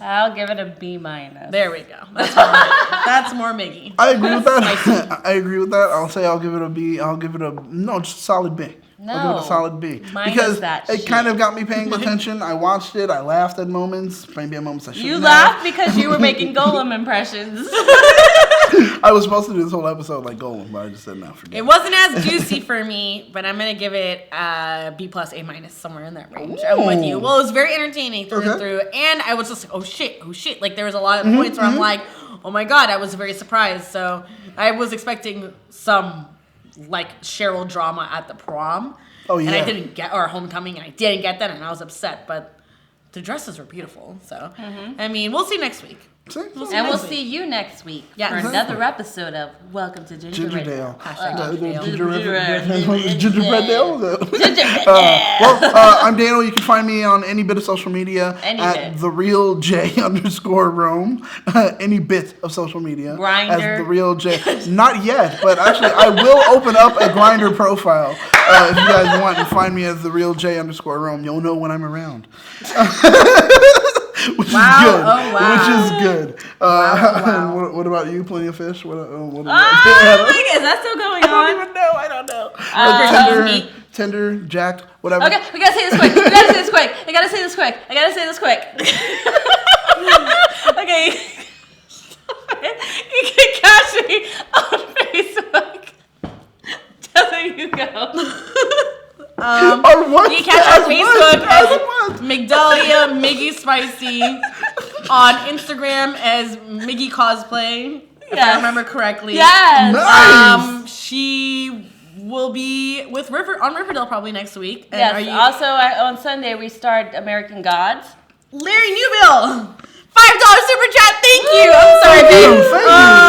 I'll give it a B-. There we go. That's more Miggy. I agree with that. I agree with that. I'll say I'll give it a B. I'll give it just a solid B. No. I'll give it a solid B. Because it kind of got me paying attention. I watched it. I laughed at moments. Maybe at moments I shouldn't have. You laughed because you were making Golem impressions. I was supposed to do this whole episode like Golem, but I just said no, forget it. It wasn't as juicy for me, but I'm going to give it a B+, A-, somewhere in that range. I'm with you. Well, it was very entertaining through and through, and I was just like, oh shit. Like, there was a lot of points where I'm like, oh my God, I was very surprised. So I was expecting some, like, Cheryl drama at the prom. Oh, yeah. And I didn't get, or homecoming, and I didn't get that, and I was upset, but the dresses were beautiful. So, I mean, we'll see next week. We'll see you next week for another episode of Welcome to Gingerdale. Gingerbreaddale. I'm Daniel. You can find me on any bit of social media at @TheRealJ_Rome. Any bit of social media Grindr. as TheRealJ. Not yet, but actually I will open up a Grindr profile if you guys want to find me as TheRealJ_Rome. You'll know when I'm around. Which is good. Oh, wow. Which is good. Wow. What about you? Plenty of fish? What Is that still going on? I don't know. Tender, jacked, whatever. Okay, we gotta say this quick. I gotta say this quick. Okay. You can catch me on Facebook. Just so you go. On what? You can catch our Facebook as Migdalia Miggy Spicy, on Instagram as Miggy Cosplay, if I remember correctly. Yes. Nice. She will be with on Riverdale probably next week. And Yes. Also, on Sunday we start American Gods. Larry Newbill, $5 super chat. Thank you. I'm sorry, babe.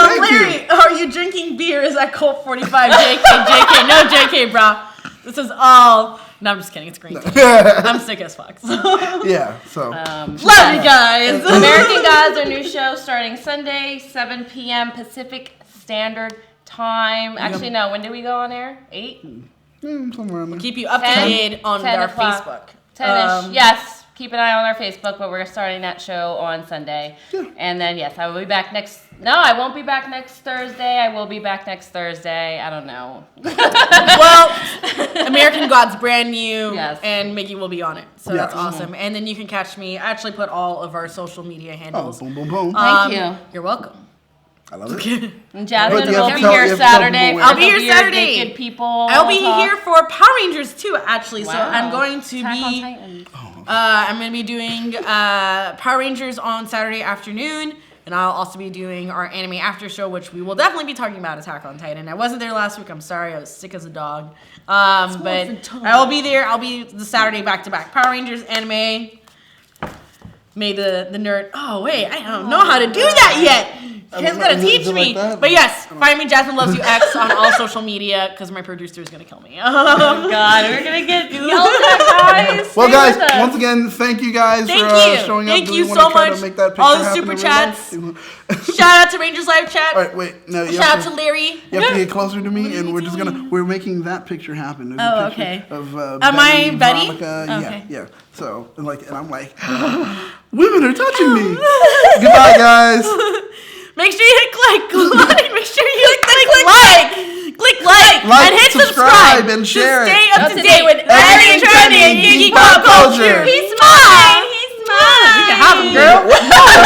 Thank you. Larry, are you drinking beer? Is that Colt 45? JK. No, JK, bro. This is all. No, I'm just kidding. It's green tea. I'm sick as fuck. Yeah, so. Love you guys. American Gods, our new show, starting Sunday, 7 p.m. Pacific Standard Time. Actually, no. When did we go on air? 8? Somewhere in there. Keep you up to date on our Facebook. 10-ish. Yes. Keep an eye on our Facebook, but we're starting that show on Sunday. Yeah. And then, yes, I will be back I won't be back next Thursday. I will be back next Thursday. I don't know. Well, American Gods brand new, and Miggy will be on it. So that's awesome. And then you can catch me. I actually put all of our social media handles. Boom, boom, boom. Thank you. You're welcome. I love it. And Jasmin But you will have be to tell- here you have to tell Saturday. people I'll be here Weird Saturday. Naked people. I'll be here for Power Rangers too, actually. So I'm going to Attack on be. Titan. I'm going to be doing Power Rangers on Saturday afternoon, and I'll also be doing our anime after show, which we will definitely be talking about Attack on Titan. I wasn't there last week. I'm sorry. I was sick as a dog. But I will be there. I'll be the Saturday back-to-back Power Rangers anime. May the nerd. Oh, wait. I don't know how to do that yet. You guys gotta teach me. But yes, find me Jasmin Loves You X on all social media because my producer is gonna kill me. Oh God, we're gonna get yelled at, guys. Well, guys, once again, thank you guys for showing up. Thank you so much. To make that all the super chats. Shout out to Rangers Live Chat. All right, wait. No, shout out to Larry. You have to get closer to me, and we're making that picture happen. There's a picture okay. Of Am I Betty? Veronica. Okay. Yeah. So, and I'm like, women are touching me. Goodbye, guys. Make sure you hit like. Make sure you click like, and hit subscribe and share to stay it. up to date with everything trending in geeky pop culture. He's mine. You can have him, girl. What the hell?